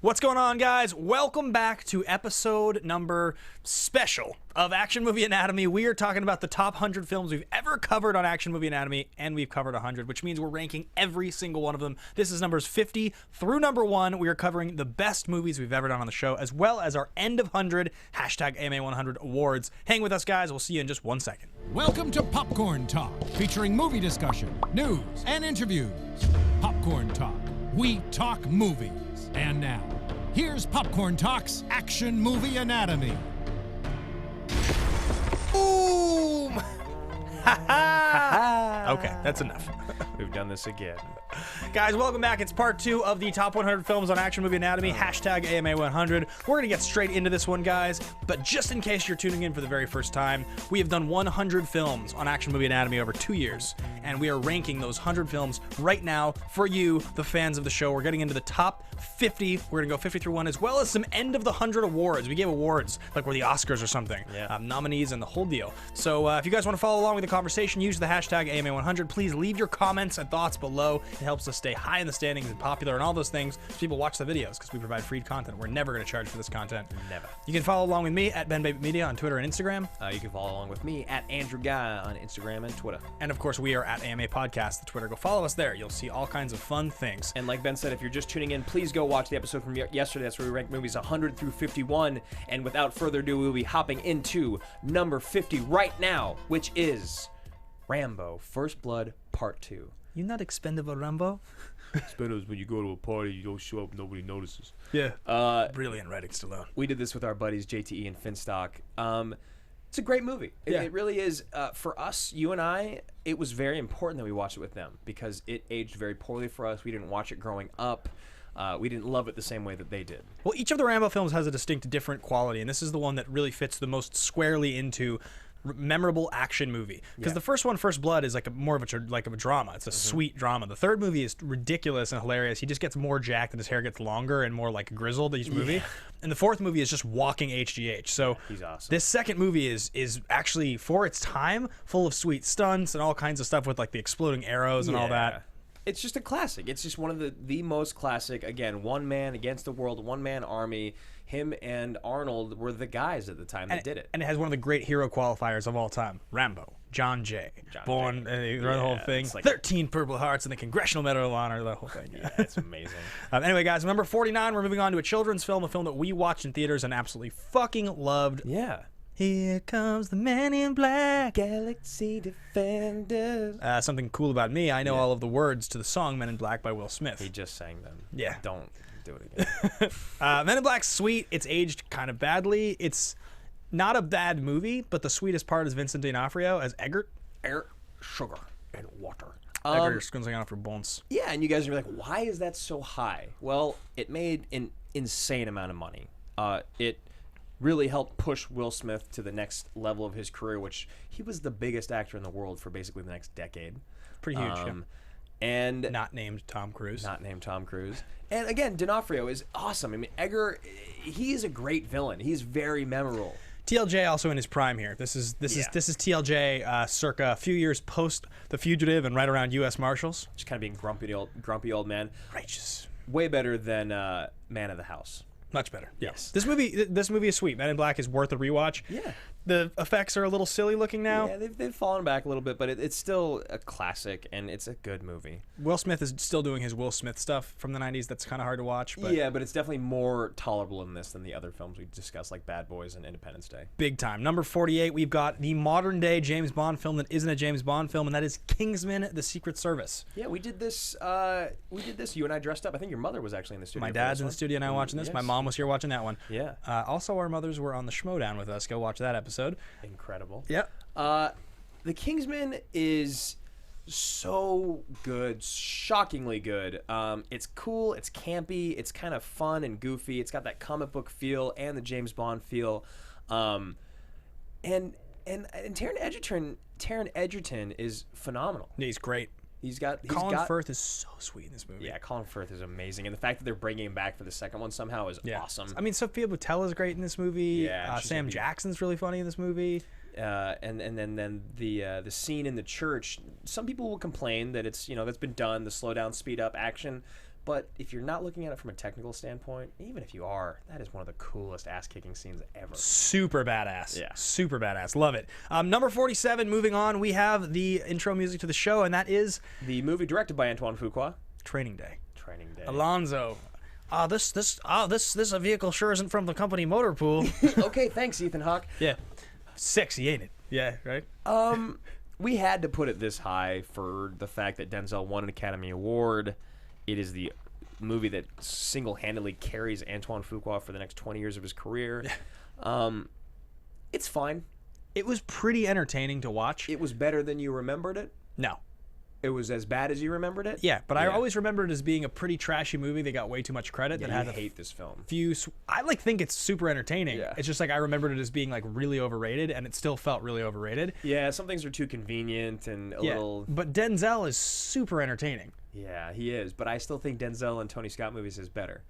What's going on, guys? Welcome back to episode number special of Action Movie Anatomy. We are talking about the top 100 films we've ever covered on Action Movie Anatomy, and we've covered 100, which means we're ranking every single one of them. This is numbers 50 through number 1. We are covering the best movies we've ever done on the show, as well as our end of 100, hashtag AMA100 awards. Hang with us, guys. We'll see you in just 1 second. Welcome to Popcorn Talk, featuring movie discussion, news, and interviews. Popcorn Talk. We talk movies. And now, here's Popcorn Talk's Action Movie Anatomy. Boom! Ha ha! Okay, that's enough. We've done this again. Guys, welcome back. It's part 2 of the top 100 films on Action Movie Anatomy, hashtag AMA100. We're going to get straight into this one, guys, but just in case you're tuning in for the very first time, we have done 100 films on Action Movie Anatomy over 2 years, and we are ranking those 100 films right now for you, the fans of the show. We're getting into the top 50. We're going to go 50 through 1, as well as some end of the 100 awards. We gave awards like we're the Oscars or something, nominees and the whole deal. So if you guys want to follow along with the conversation, use the hashtag AMA100. Please leave your comments and thoughts below. It helps us stay high in the standings and popular and all those things so people watch the videos, because we provide free content. We're never going to charge for this content. Never. You can follow along with me at BenBabyMedia on Twitter and Instagram. You can follow along with me at Andrew Guy on Instagram and Twitter. And of course, we are at AMA Podcast, the Twitter. Go follow us there. You'll see all kinds of fun things. And like Ben said, if you're just tuning in, please go watch the episode from yesterday. That's where we rank movies 100 through 51. And without further ado, we'll be hopping into number 50 right now, which is Rambo: First Blood Part 2. You not expendable, Rambo? Spenders, when you go to a party, you don't show up, nobody notices. Yeah. Brilliant writing, Stallone. We did this with our buddies JTE and Finstock. It's a great movie. It really is. For us, you and I, it was very important that we watched it with them because it aged very poorly for us. We didn't watch it growing up. We didn't love it the same way that they did. Well, each of the Rambo films has a distinct different quality, and this is the one that really fits the most squarely into memorable action movie, because the first one, First Blood, is like more of a drama. It's a sweet drama. The third movie is ridiculous and hilarious. He just gets more jacked and his hair gets longer and more like grizzled each movie. And the fourth movie is just walking HGH. So he's awesome. This second movie is actually, for its time, full of sweet stunts and all kinds of stuff with like the exploding arrows and all that. It's just a classic. It's just one of the most classic. Again, one man against the world, one man army. Him and Arnold were the guys at the time that did it. And it has one of the great hero qualifiers of all time. Rambo, John J. Bourne, the whole thing. Like 13 Purple Hearts and the Congressional Medal of Honor, the whole thing. Yeah, it's amazing. Anyway, guys, number 49, we're moving on to a children's film, a film that we watched in theaters and absolutely fucking loved. Yeah. Here comes the Man in Black. Galaxy Defender. Something cool about me, I know all of the words to the song Men in Black by Will Smith. He just sang them. Yeah. Don't do it again. Men in Black's sweet. It's aged kind of badly. It's not a bad movie, but the sweetest part is Vincent D'Onofrio as Eggert. Air, sugar, and water. Eggert Skunzing for bones. Yeah, and you guys are like, why is that so high? Well, it made an insane amount of money. It really helped push Will Smith to the next level of his career, which he was the biggest actor in the world for basically the next decade. Pretty huge, yeah. And not named Tom Cruise. Not named Tom Cruise. And again, D'Onofrio is awesome. I mean, Eggert, he is a great villain. He's very memorable. TLJ also in his prime here. This is TLJ circa a few years post The Fugitive and right around U.S. Marshals. Just kind of being grumpy old man. Righteous. Way better than Man of the House. Much better. Yes. This movie is sweet. Men in Black is worth a rewatch. Yeah. The effects are a little silly looking now. Yeah, they've fallen back a little bit, but it's still a classic, and it's a good movie. Will Smith is still doing his Will Smith stuff from the 90s. That's kind of hard to watch. But yeah, but it's definitely more tolerable in this than the other films we discussed, like Bad Boys and Independence Day. Big time. Number 48, we've got the modern-day James Bond film that isn't a James Bond film, and that is Kingsman: The Secret Service. Yeah, we did this. You and I dressed up. I think your mother was actually in the studio. My dad's in the studio and I watching this. Yes. My mom was here watching that one. Yeah. Also, our mothers were on the Schmoes Know with us. Go watch that episode. Incredible. Yep. The Kingsman is so good, shockingly good. It's cool, it's campy, it's kind of fun and goofy. It's got that comic book feel and the James Bond feel. And Taron Egerton is phenomenal. Yeah, he's great. Colin Firth is so sweet in this movie. Yeah, Colin Firth is amazing, and the fact that they're bringing him back for the second one somehow is awesome. I mean, Sophia Boutella is great in this movie. Yeah, Sam Jackson's really funny in this movie. And then the scene in the church. Some people will complain that it's that's been done, the slow down, speed up action, But if you're not looking at it from a technical standpoint, even if you are, that is one of the coolest ass-kicking scenes ever. Super badass. Yeah. Super badass. Love it. Number 47, moving on, we have the intro music to the show, and that is The movie directed by Antoine Fuqua. Training Day. Training Day. Alonzo. This vehicle sure isn't from the company Motor Pool. Okay, thanks, Ethan Hawke. Yeah. Sexy, ain't it? Yeah, right? We had to put it this high for the fact that Denzel won an Academy Award. It is the movie that single-handedly carries Antoine Fuqua for the next 20 years of his career. It's fine. It was pretty entertaining to watch. It was better than you remembered it. No. It was as bad as you remembered it. Yeah, but I always remembered it as being a pretty trashy movie that got way too much credit. Yeah, that had you a hate this film. few. I think it's super entertaining. Yeah. It's just like I remembered it as being like really overrated, and it still felt really overrated. Yeah, some things are too convenient and a little. But Denzel is super entertaining. Yeah, he is. But I still think Denzel and Tony Scott movies is better.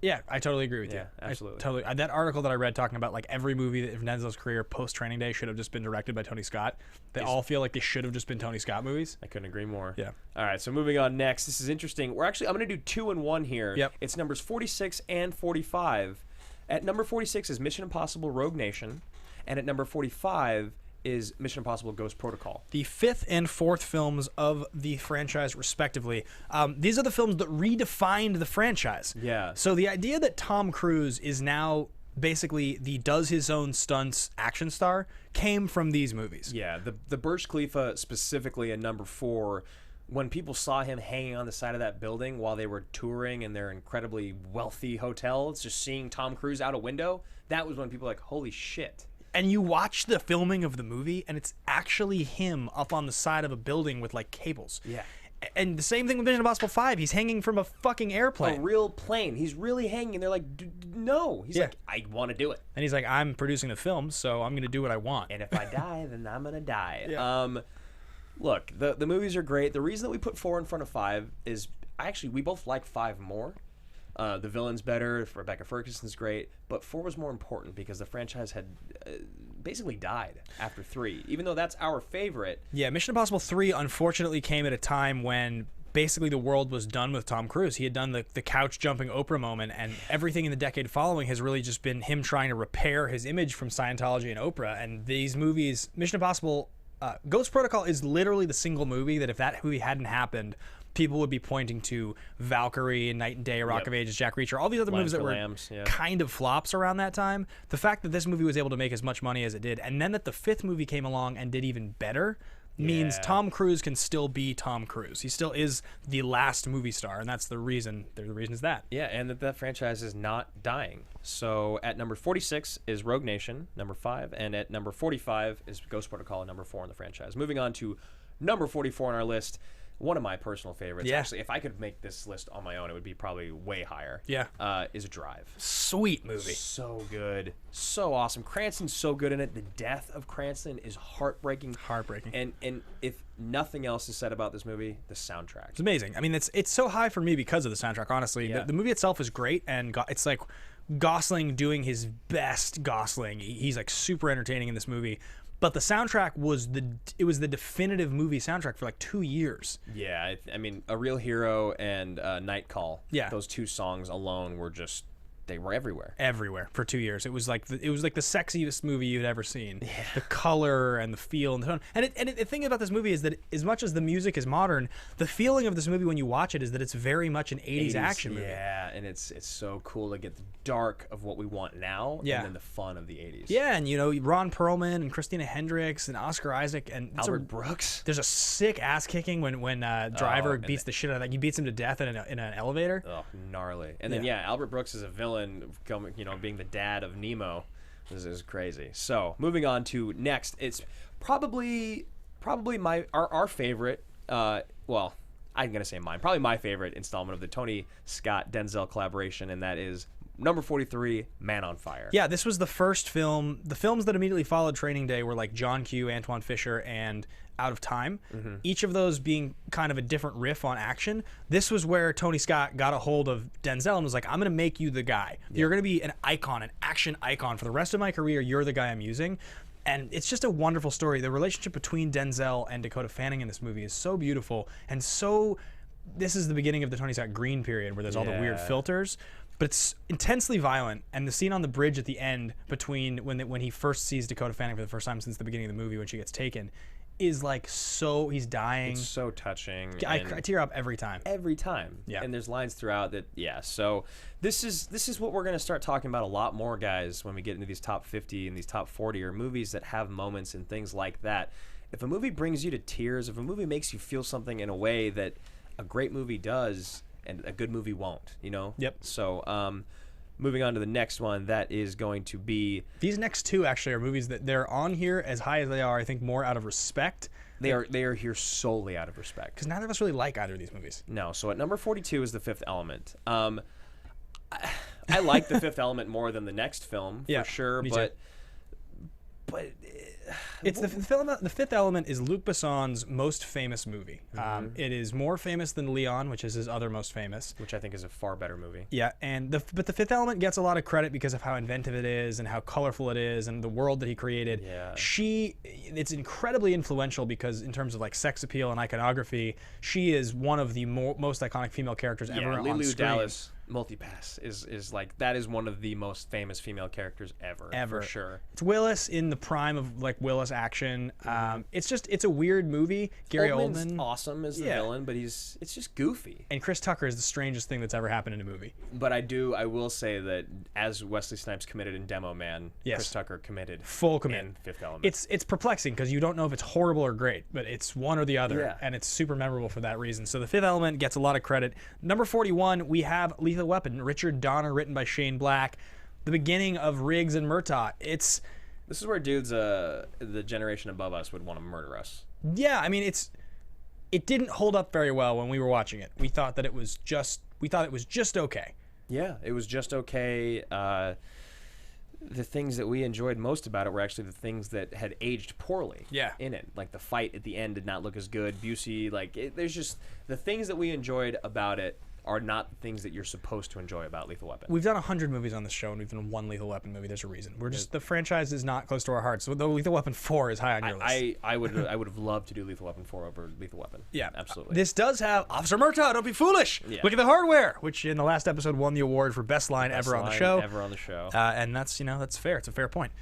Yeah, I totally agree with you. Yeah, absolutely. That article that I read talking about like every movie that in Denzel's career post Training Day should have just been directed by Tony Scott. They all feel like they should have just been Tony Scott movies. I couldn't agree more. Yeah. All right, so moving on next. This is interesting. I'm going to do 2 and 1 here. Yep. It's numbers 46 and 45. At number 46 is Mission Impossible Rogue Nation, and at number 45 is Mission Impossible Ghost Protocol. The 5th and 4th films of the franchise, respectively. These are the films that redefined the franchise. Yeah. So the idea that Tom Cruise is now basically the does his own stunts action star came from these movies. Yeah, the Burj Khalifa specifically in number 4, when people saw him hanging on the side of that building while they were touring in their incredibly wealthy hotels, just seeing Tom Cruise out a window, that was when people were like, holy shit. And you watch the filming of the movie, and it's actually him up on the side of a building with like cables. Yeah. And the same thing with Mission Impossible 5. He's hanging from a fucking airplane. A real plane. He's really hanging. They're like, no. He's like, I want to do it. And he's like, I'm producing the film, so I'm going to do what I want. And if I die, then I'm going to die. Yeah. Look, the movies are great. The reason that we put 4 in front of 5 is actually we both like 5 more. The villain's better. Rebecca Ferguson's great. But 4 was more important because the franchise had basically died after 3, even though that's our favorite. Yeah, Mission Impossible 3 unfortunately came at a time when basically the world was done with Tom Cruise. He had done the couch jumping Oprah moment, and everything in the decade following has really just been him trying to repair his image from Scientology and Oprah. And these movies, Mission Impossible, Ghost Protocol is literally the single movie that if that movie hadn't happened, people would be pointing to Valkyrie, Night and Day, Rock of Ages, Jack Reacher, all these other movies that were kind of flops around that time. The fact that this movie was able to make as much money as it did, and then that the 5th movie came along and did even better, means Tom Cruise can still be Tom Cruise. He still is the last movie star, and that's the reason. The reason is that. Yeah, and that franchise is not dying. So at number 46 is Rogue Nation, number 5, and at number 45 is Ghost Protocol, number 4 in the franchise. Moving on to number 44 on our list. One of my personal favorites. Yeah. Actually, if I could make this list on my own, it would be probably way higher. Yeah. Is Drive. Sweet movie. So good. So awesome. Cranston's so good in it. The death of Cranston is heartbreaking. Heartbreaking. And if nothing else is said about this movie, the soundtrack. It's amazing. I mean, it's so high for me because of the soundtrack, honestly. Yeah. The movie itself is great, and it's like Gosling doing his best Gosling. He's like super entertaining in this movie. But the soundtrack was the definitive movie soundtrack for like 2 years. Yeah, I mean, A Real Hero and Night Call. Yeah. Those 2 songs alone were just, they were everywhere. Everywhere for 2 years. It was like the sexiest movie you'd ever seen. Yeah. The color and the feel and the tone. And the thing about this movie is that as much as the music is modern, the feeling of this movie when you watch it is that it's very much an 80s action movie. Yeah, and it's so cool to get the dark of what we want now, yeah, and then the fun of the 80s. Yeah, and you know, Ron Perlman and Christina Hendricks and Oscar Isaac and Albert Brooks. There's a sick ass kicking when Driver beats the shit out of that. He beats him to death in an elevator. Oh, gnarly. And then Albert Brooks is a villain, being the dad of Nemo. This is crazy. So moving on to next, it's probably our favorite. Well, I'm gonna say mine. Probably my favorite installment of the Tony Scott Denzel collaboration, and that is number 43, Man on Fire. Yeah, this was the first film. The films that immediately followed Training Day were like John Q, Antoine Fisher, and Out of Time. Mm-hmm. Each of those being kind of a different riff on action. This was where Tony Scott got a hold of Denzel and was like, I'm going to make you the guy. Yeah. You're going to be an icon, an action icon. For the rest of my career, you're the guy I'm using. And it's just a wonderful story. The relationship between Denzel and Dakota Fanning in this movie is so beautiful and so this is the beginning of the Tony Scott green period where there's all the weird filters, but it's intensely violent. And the scene on the bridge at the end between when he first sees Dakota Fanning for the first time since the beginning of the movie when she gets taken is like he's dying. It's so touching. I tear up every time. Every time. Yeah. And there's lines throughout that. Yeah. So this is what we're going to start talking about a lot more, guys, when we get into these top 50 and these top 40 or movies that have moments and things like that. If a movie brings you to tears, if a movie makes you feel something in a way that a great movie does and a good movie won't, you know? Yep. So, moving on to the next one, that is going to be... These next two actually are movies that they're on here as high as they are, I think, more out of respect. They are here solely out of respect. Because neither of us really like either of these movies. No. So at number 42 is The Fifth Element. I like The Fifth Element more than the next film, for sure. Me too. But it's the Fifth Element is Luc Besson's most famous movie. It is more famous than Leon, which is his other most famous. Which I think is a far better movie. Yeah, but the Fifth Element gets a lot of credit because of how inventive it is and how colorful it is and the world that he created. Yeah. It's incredibly influential because in terms of like sex appeal and iconography, she is one of the most iconic female characters ever on Lulu screen. Dallas Multipass is like, that is one of the most famous female characters ever. For sure. It's Willis in the prime of like Willis action. It's a weird movie. Gary Oldman's Oldman, awesome as the villain, but it's just goofy. and Chris Tucker is the strangest thing that's ever happened in a movie. But I will say that as Wesley Snipes committed in Demo Man, Chris Tucker committed Full commit. in Fifth Element. It's perplexing because you don't know if it's horrible or great, but it's one or the other, and it's super memorable for that reason. So The Fifth Element gets a lot of credit. Number 41, we have Lethal Weapon, Richard Donner, written by Shane Black. The beginning of Riggs and Murtaugh. This is where dudes, the generation above us, would want to murder us. Yeah, I mean, it didn't hold up very well when we were watching it. We thought it was just okay. Yeah, it was just okay. The things that we enjoyed most about it were actually the things that had aged poorly in it. Like the fight at the end did not look as good. Busey, there's just the things that we enjoyed about it are not the things that you're supposed to enjoy about Lethal Weapon. We've done 100 movies on this show, and we've done one Lethal Weapon movie. There's a reason. The franchise is not close to our hearts. So the Lethal Weapon 4 is high on your list. I would have loved to do Lethal Weapon 4 over Lethal Weapon. Yeah, absolutely. This does have Officer Murtaugh. Don't be foolish. Yeah. Look at the hardware, which in the last episode won the award for best line ever on the show. And that's fair. It's a fair point.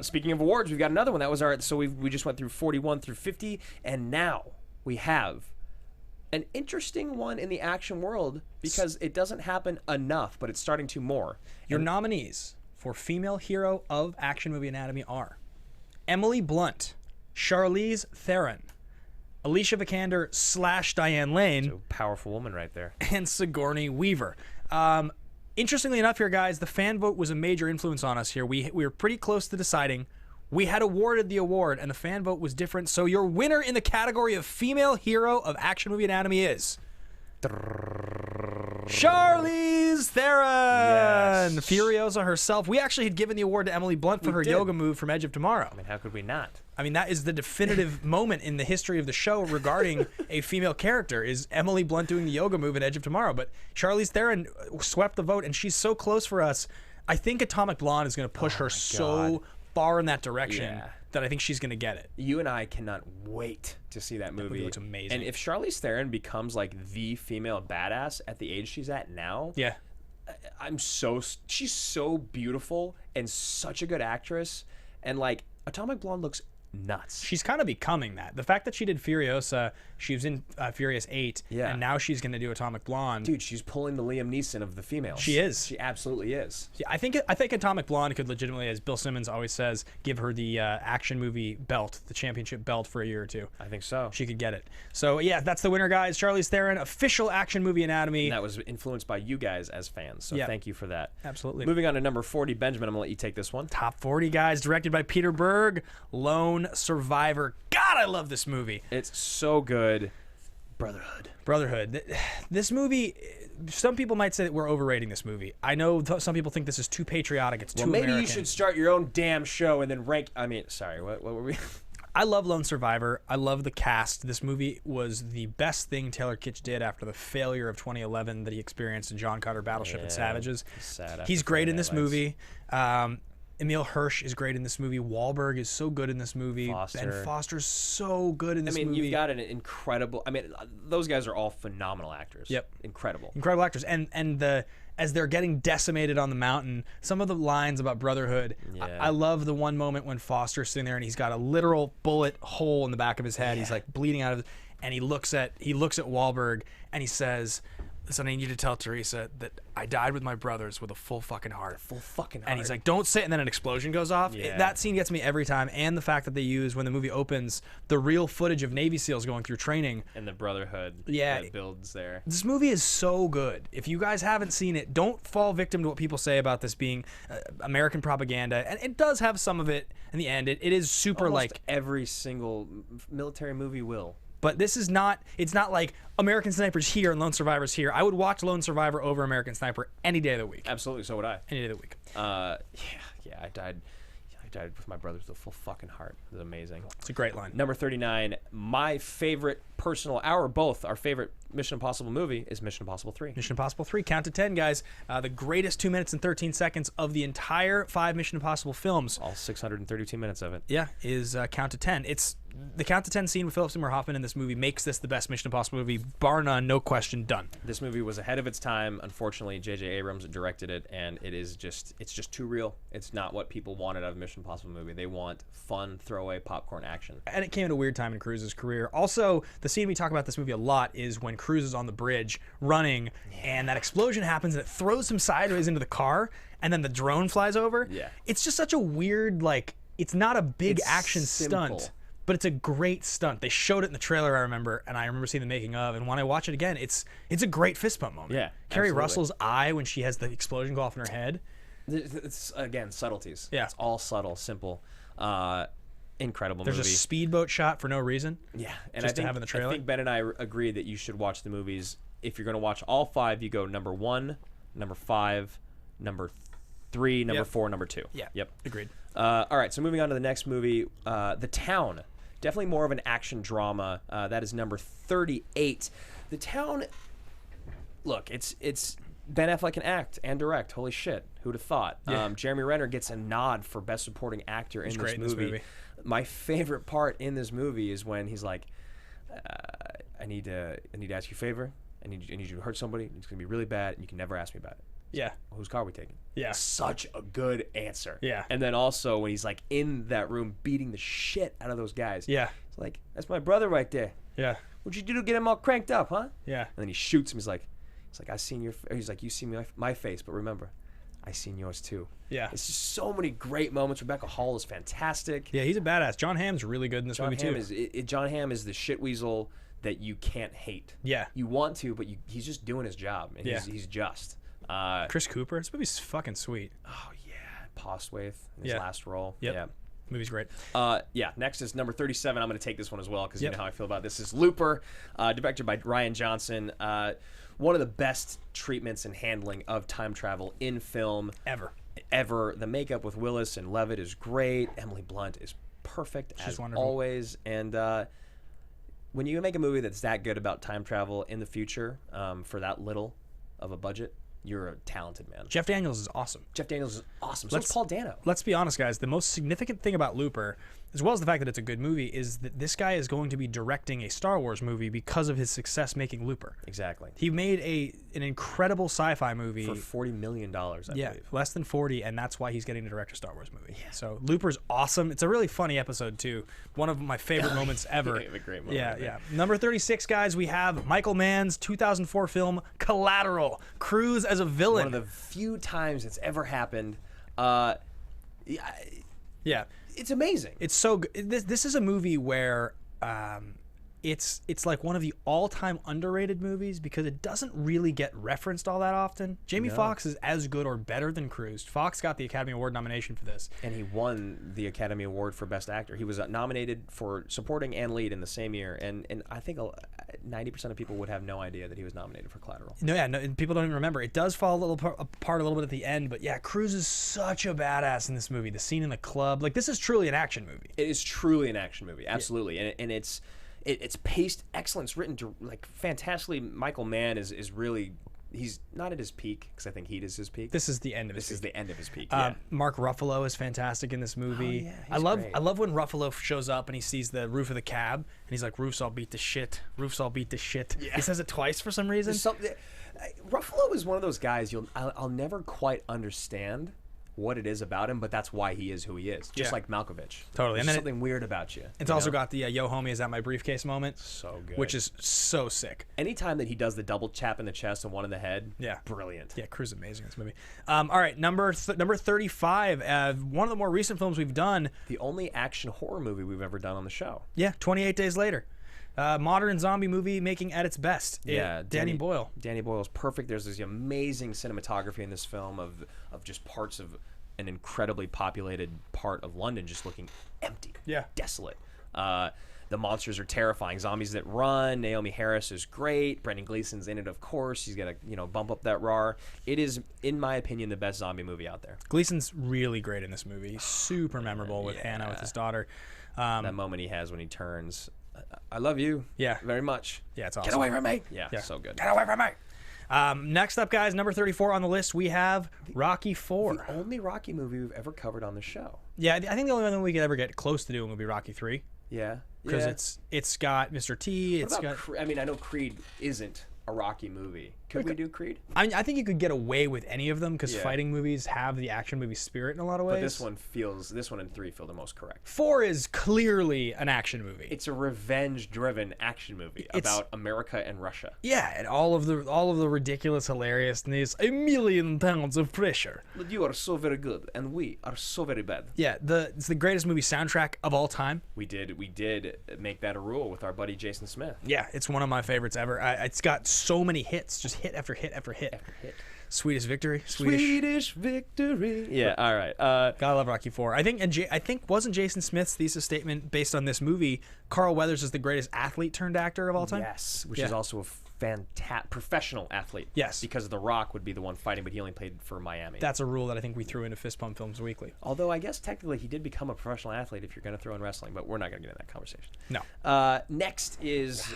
Speaking of awards, we've got another one. That was so we just went through 41 through 50, and now we have an interesting one in the action world because it doesn't happen enough, but it's starting to more. Your nominees for Female Hero of Action Movie Anatomy are Emily Blunt, Charlize Theron, Alicia Vikander / Diane Lane. So powerful woman right there. And Sigourney Weaver. Interestingly enough here, guys, the fan vote was a major influence on us here. We were pretty close to deciding. We had awarded the award, and the fan vote was different. So your winner in the category of Female Hero of Action Movie Anatomy is Charlize Theron, yes. Furiosa herself. We actually had given the award to Emily Blunt for her yoga move from Edge of Tomorrow. I mean, how could we not? I mean, that is the definitive moment in the history of the show regarding a female character, is Emily Blunt doing the yoga move in Edge of Tomorrow. But Charlize Theron swept the vote, and she's so close for us. I think Atomic Blonde is going to push her so far in that direction that I think she's going to get it. You and I cannot wait to see that movie. That movie looks amazing. And if Charlize Theron becomes like the female badass at the age she's at now, she's so beautiful and such a good actress, and like Atomic Blonde looks nuts. She's kind of becoming that. The fact that she did Furiosa, she was in Furious 8, and now she's going to do Atomic Blonde. Dude, she's pulling the Liam Neeson of the females. She is. She absolutely is. Yeah, I think Atomic Blonde could legitimately, as Bill Simmons always says, give her the action movie belt, the championship belt for a year or two. I think so. She could get it. So yeah, that's the winner, guys. Charlize Theron, official Action Movie Anatomy. And that was influenced by you guys as fans. So thank you for that. Absolutely. Moving on to number 40, Benjamin, I'm going to let you take this one. Top 40, guys, directed by Peter Berg, Lone Survivor. God, I love this movie. It's so good. Brotherhood. This movie, some people might say that we're overrating this movie. I know some people think this is too patriotic. It's too American. Maybe you should start your own damn show and then rank. I mean, sorry, what were we? I love Lone Survivor. I love the cast. This movie was the best thing Taylor Kitsch did after the failure of 2011 that he experienced in John Carter, Battleship, and Savages. He's great in this movie. Emil Hirsch is great in this movie. Wahlberg is so good in this movie. Ben Foster's so good in this movie. You've got an incredible. Those guys are all phenomenal actors. Yep, incredible actors. And as they're getting decimated on the mountain, some of the lines about brotherhood. Yeah. I love the one moment when Foster's sitting there and he's got a literal bullet hole in the back of his head. He's like bleeding out of, and he looks at Wahlberg and he says, "Listen, I need you to tell Teresa that I died with my brothers with a full fucking heart." And he's like, "Don't say it," and then an explosion goes off. Yeah. That scene gets me every time. And the fact that they use, when the movie opens, the real footage of Navy SEALs going through training. And the brotherhood that builds there. This movie is so good. If you guys haven't seen it, don't fall victim to what people say about this being American propaganda. And it does have some of it in the end. It is super Almost like... every single military movie will. But this is not, it's not like American Sniper's here and Lone Survivor's here. I would watch Lone Survivor over American Sniper any day of the week. Absolutely, so would I. Any day of the week. I died with my brothers with a full fucking heart. It was amazing. It's a great line. Number 39, my favorite our favorite Mission Impossible movie is Mission Impossible 3. Mission Impossible 3, count to 10, guys. The greatest 2 minutes and 13 seconds of the entire 5 Mission Impossible films. All 632 minutes of it. Yeah, is count to 10. It's the count to 10 scene with Philip Seymour Hoffman in this movie makes this the best Mission Impossible movie, bar none, no question, done. This movie was ahead of its time. Unfortunately, J.J. Abrams directed it, and it's just too real. It's not what people wanted out of a Mission Impossible movie. They want fun, throwaway popcorn action. And it came at a weird time in Cruise's career. Also, the scene we talk about this movie a lot is when Cruise is on the bridge running, and that explosion happens, and it throws him sideways into the car, and then the drone flies over. Yeah. It's just such a weird, it's not a big action stunt. But it's a great stunt. They showed it in the trailer, I remember, and I remember seeing the making of. And when I watch it again, it's a great fist bump moment. Yeah, Kerry absolutely. Russell's eye when she has the explosion go off in her head. It's again subtleties. Yeah, it's all subtle, simple, incredible There's movie. a speedboat shot for no reason. Yeah, and just to have in the trailer. I think Ben and I agreed that you should watch the movies. If you're going to watch all 5, you go number 1, number 5, number 3, number 4, number 2. Yeah. Yep. Agreed. All right, so moving on to the next movie, The Town. Definitely more of an action drama. That is number 38. The Town. Look, it's Ben Affleck can act and direct. Holy shit, who'd have thought? Yeah. Jeremy Renner gets a nod for Best Supporting Actor in great this in movie. this movie. My favorite part in this movie is when he's like, "I need to ask you a favor. I need you to hurt somebody. It's gonna be really bad, and you can never ask me about it." Yeah. Whose car are we taking? Yeah. Such a good answer. Yeah. And then also when he's like in that room beating the shit out of those guys. Yeah. It's like, that's my brother right there. Yeah. What'd you do to get him all cranked up, huh? Yeah. And then he shoots him. He's like, I seen your. He's like, you see my face, but remember, I seen yours too. Yeah. It's just so many great moments. Rebecca Hall is fantastic. Yeah, he's a badass. John Hamm's really good in this movie too. John Hamm is the shit weasel that you can't hate. Yeah. You want to, but he's just doing his job, and he's just. Chris Cooper. This movie's fucking sweet. Oh yeah, Postwaith in his last role. Yep. Yeah. Movie's great. Next is number 37. I'm going to take this one as well because you know how I feel about this. Is Looper, directed by Rian Johnson. One of the best treatments and handling of time travel in film ever. The makeup with Willis and Levitt is great. Emily Blunt is perfect as wonderful. always. And when you make a movie that's that good about time travel in the future for that little of a budget, you're a talented man. Jeff Daniels is awesome. So is Paul Dano. Let's be honest, guys. The most significant thing about Looper, as well as the fact that it's a good movie, is that this guy is going to be directing a Star Wars movie because of his success making Looper. Exactly. He made an incredible sci-fi movie for $40 million, I believe. Less than 40, and that's why he's getting to direct a Star Wars movie. Yeah. So Looper's awesome. It's a really funny episode too. One of my favorite moments ever. A great moment. Yeah. Number 36, guys. We have Michael Mann's 2004 film Collateral. Cruise as a villain. One of the few times it's ever happened. Yeah. It's amazing. It's so good. This is a movie where it's like one of the all-time underrated movies because it doesn't really get referenced all that often. Jamie Foxx is as good or better than Cruise. Foxx got the Academy Award nomination for this. And he won the Academy Award for Best Actor. He was nominated for supporting and lead in the same year. And I think 90% of people would have no idea that he was nominated for Collateral. No, people don't even remember. It does fall apart a little bit at the end, but yeah, Cruise is such a badass in this movie. The scene in the club, this is truly an action movie. It is truly an action movie, absolutely. Yeah. And it's paced excellent. It's written fantastically. Michael Mann is really he's not at his peak because I think Heat is his peak. This is the end of his This peak. is the end of his peak. Yeah. Mark Ruffalo is fantastic in this movie. yeah, I he's love great. I love when Ruffalo shows up and he sees the roof of the cab and he's like, "Roofs all beat the shit. Roofs all beat the shit." Yeah. He says it twice for some reason. There's something. Ruffalo is one of those guys I'll never quite understand what it is about him, but that's why he is who he is. Just Yeah. like Malkovich. Totally. There's And then something weird about you. It's you also know? got the "Yo, homie, is that my briefcase" moment, so good. which is so sick. Anytime that he does the double chap in the chest and one in the head, Yeah. brilliant. Yeah, Cruz is amazing in this movie. All right, number 35. One of the more recent films we've done. The only action horror movie we've ever done on the show. Yeah, 28 Days Later. Modern zombie movie making at its best. Yeah, Danny Boyle. Danny Boyle's perfect. There's this amazing cinematography in this film of just parts of an incredibly populated part of London just looking empty. Yeah. Desolate. The monsters are terrifying. Zombies that run. Naomi Harris is great. Brendan Gleeson's in it, of course. He's got to bump up that RAR. It is, in my opinion, the best zombie movie out there. Gleason's really great in this movie. He's super memorable with Hannah, with his daughter. That moment he has when he turns, I love you. Yeah. Very much. Yeah, it's awesome. Get away from me. Yeah, so good. Get away from me. Next up, guys, number 34 on the list, we have Rocky 4. The only Rocky movie we've ever covered on the show. Yeah, I think the only one we could ever get close to doing would be Rocky 3. Yeah. Because it's got Mr. T. It's got. I mean, I know Creed isn't a Rocky movie. Could we do Creed? I mean, I think you could get away with any of them because Yeah. fighting movies have the action movie spirit in a lot of ways. But this one and 3 feel the most correct. 4 is clearly an action movie. It's a revenge-driven action movie about America and Russia. Yeah, and all of the ridiculous hilariousness, a million pounds of pressure. But you are so very good, and we are so very bad. Yeah, it's the greatest movie soundtrack of all time. We did make that a rule with our buddy Jason Smith. Yeah, it's one of my favorites ever. It's got so many hits, just hit after hit after hit. Sweetest Victory. Swedish Victory. Yeah, all right. Gotta love Rocky 4. I think wasn't Jason Smith's thesis statement based on this movie, Carl Weathers is the greatest athlete turned actor of all time? Yes, which is also a professional athlete. Yes. Because The Rock would be the one fighting, but he only played for Miami. That's a rule that I think we threw into Fist Pump Films Weekly. Although I guess technically he did become a professional athlete if you're going to throw in wrestling, but we're not going to get in that conversation. No. Next is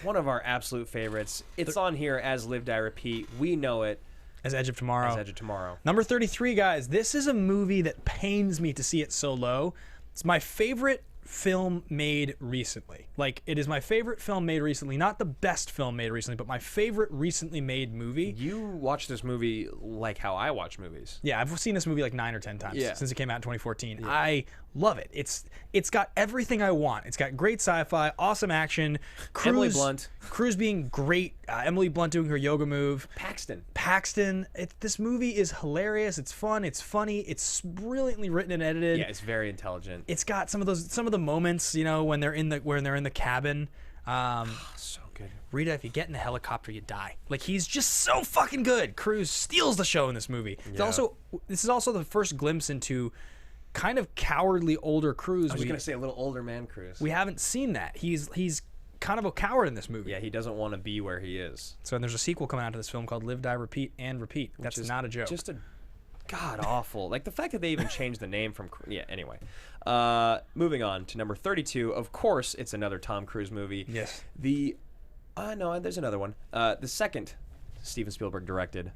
one of our absolute favorites. It's on here as Live, Die, Repeat. We know it As Edge of Tomorrow. as Edge of Tomorrow. Number 33, guys. This is a movie that pains me to see it so low. It's my favorite film made recently. Like, it is my favorite film made recently. Not the best film made recently, but my favorite recently made movie. You watch this movie like how I watch movies. Yeah, I've seen this movie like 9 or 10 times Yeah. since it came out in 2014. Yeah. I love it. It's got everything I want. It's got great sci-fi, awesome action. Emily Blunt. Cruz being great. Emily Blunt doing her yoga move. Paxton. This movie is hilarious. It's fun. It's funny. It's brilliantly written and edited. Yeah, it's very intelligent. It's got some of the moments, when they're in the cabin. So good. Rita, if you get in the helicopter, you die. Like, he's just so fucking good. Cruz steals the show in this movie. Yeah. This is also the first glimpse into kind of cowardly older Cruz. I was going to say a little older man Cruz. We haven't seen that. He's kind of a coward in this movie. Yeah, he doesn't want to be where he is. So there's a sequel coming out to this film called Live, Die, Repeat, and Repeat. That's not a joke. Just a god awful. Like the fact that they even changed the name from anyway. Moving on to number 32. Of course, it's another Tom Cruise movie. Yes. No, there's another one. The second Steven Spielberg directed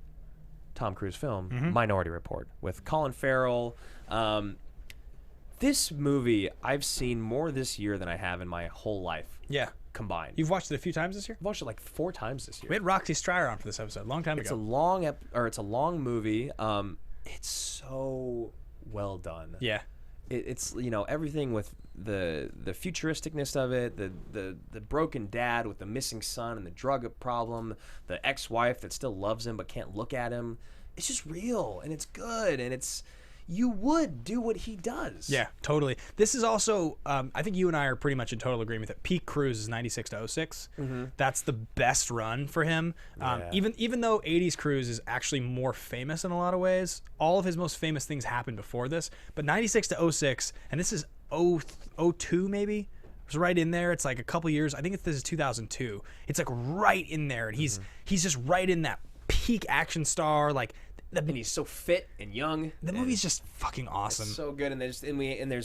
Tom Cruise film, Minority Report, with Colin Farrell. This movie I've seen more this year than I have in my whole life. Yeah. Combined. You've watched it a few times this year? I've watched it like 4 times this year. We had Roxy Stryer on for this episode a long time It's a ago. long movie. It's so well done. Yeah. It's everything with the futuristicness of it, the broken dad with the missing son and the drug problem, the ex-wife that still loves him but can't look at him. It's just real and it's good and you would do what he does. Yeah, totally. This is also, I think you and I are pretty much in total agreement that peak Cruise is 96 to 06. That's the best run for him. Even though 80s Cruise is actually more famous in a lot of ways, all of his most famous things happened before this. But 96 to 06, and this is 02 maybe? It was right in there. It's like a couple years. I think this is 2002. It's like right in there, and he's just right in that peak action star, like and he's so fit and young. The movie's just fucking awesome. It's so good, and there's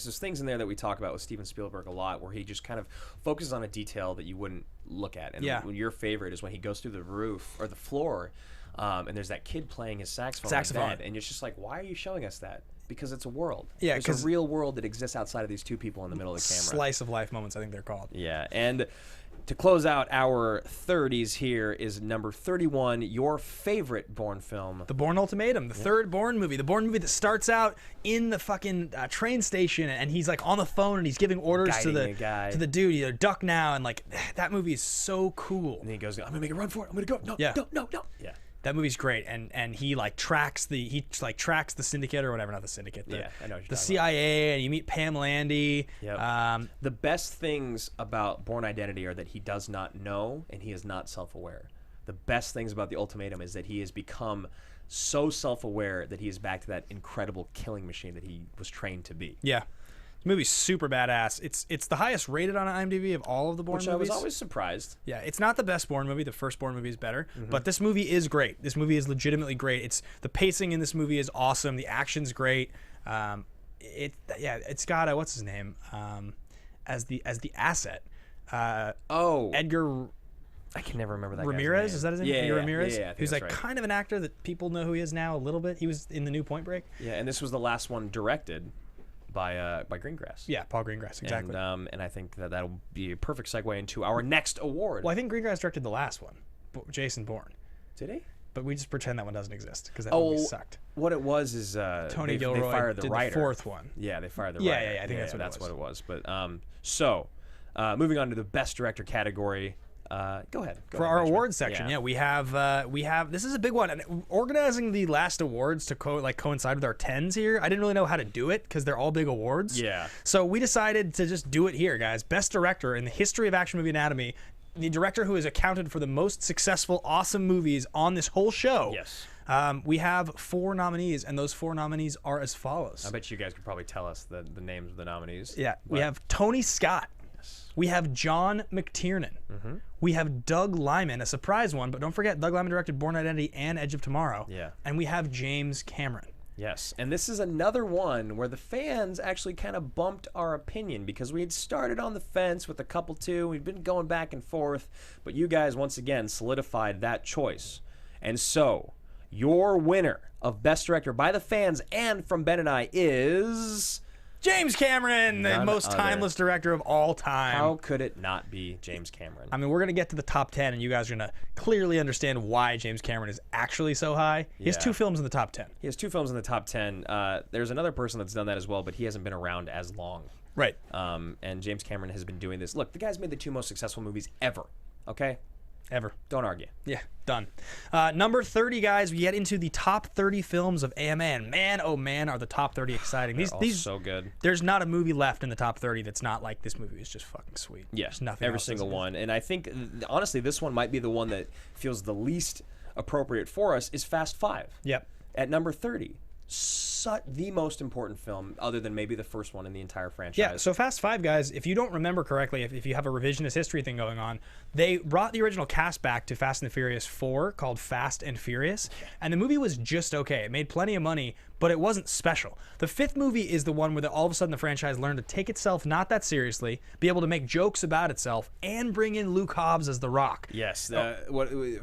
those things in there that we talk about with Steven Spielberg a lot, where he just kind of focuses on a detail that you wouldn't look at. And your favorite is when he goes through the roof or the floor, and there's that kid playing his saxophone. Like that, and it's just like, why are you showing us that? Because it's a world. Yeah, it's a real world that exists outside of these two people in the middle of the camera. Slice of life moments, I think they're called. Yeah, and to close out our 30s here is number 31, your favorite Bourne film. The Bourne Ultimatum, the third Bourne movie. The Bourne movie that starts out in the fucking train station, and he's like on the phone and he's giving orders to the dude, you know, duck now, and like that movie is so cool. And he goes, I'm gonna make a run for it. I'm gonna go. No. Yeah. That movie's great, and he tracks the syndicate or whatever, not the syndicate. I know what you're the CIA, and you meet Pam Landy. Yep. The best things about Bourne Identity are that he does not know and he is not self-aware. The best things about the Ultimatum is that he has become so self-aware that he is back to that incredible killing machine that he was trained to be. Yeah. The movie's super badass. It's the highest rated on IMDb of all of the Bourne movies. Which I was always surprised. Yeah, it's not the best Bourne movie. The first Bourne movie is better, but this movie is great. This movie is legitimately great. The pacing in this movie is awesome. The action's great. It's got what's his name as the asset. Edgar. I can never remember that. Ramirez, guy's name. Is that his name? Yeah, Edgar Ramirez, yeah, who's like right. kind of an actor that people know who he is now a little bit. He was in the new Point Break. Yeah, and this was the last one directed by Greengrass. Yeah, Paul Greengrass, exactly. And I think that'll be a perfect segue into our next award. Well, I think Greengrass directed the last one, Jason Bourne. Did he? But we just pretend that one doesn't exist because that movie sucked. What it was is Tony Gilroy they fired the writer. The fourth one. Yeah, they fired the writer. Yeah, I think that's what it was. But moving on to the best director category. Go ahead. For our awards section, we have this is a big one, and organizing the last awards to coincide with our 10s here, I didn't really know how to do it because they're all big awards. Yeah. So we decided to just do it here, guys. Best director in the history of action movie anatomy, the director who has accounted for the most successful, awesome movies on this whole show. Yes. We have 4 nominees, and those 4 nominees are as follows. I bet you guys could probably tell us the names of the nominees. Yeah. We have Tony Scott. We have John McTiernan. We have Doug Liman, a surprise one, but don't forget, Doug Liman directed Bourne Identity and Edge of Tomorrow. Yeah. And we have James Cameron. Yes, and this is another one where the fans actually kind of bumped our opinion because we had started on the fence with a couple too. We'd been going back and forth, but you guys once again solidified that choice. And so, your winner of Best Director by the fans and from Ben and I is James Cameron, the most timeless director of all time. How could it not be James Cameron? I mean, we're going to get to the top 10, and you guys are going to clearly understand why James Cameron is actually so high. He has 2 films in the top 10. He has 2 films in the top 10. There's another person that's done that as well, but he hasn't been around as long. Right. And James Cameron has been doing this. Look, the guy's made the 2 most successful movies ever, okay? Ever. Don't argue. Yeah, done. Number 30, guys, we get into the top 30 films of AMA, and man, oh man, are the top 30 exciting. These so good. There's not a movie left in the top 30 that's not like this movie is just fucking sweet. Yeah, There's nothing every else single one. And I think, honestly, this one might be the one that feels the least appropriate for us is Fast 5. Yep. At number 30. The most important film, other than maybe the first one in the entire franchise. Yeah, so Fast 5, guys, if you don't remember correctly, if you have a revisionist history thing going on, they brought the original cast back to Fast and the Furious 4 called Fast and Furious, and the movie was just okay. It made plenty of money, but it wasn't special. The 5th movie is the one where all of a sudden the franchise learned to take itself not that seriously, be able to make jokes about itself, and bring in Luke Hobbs as The Rock. Yes,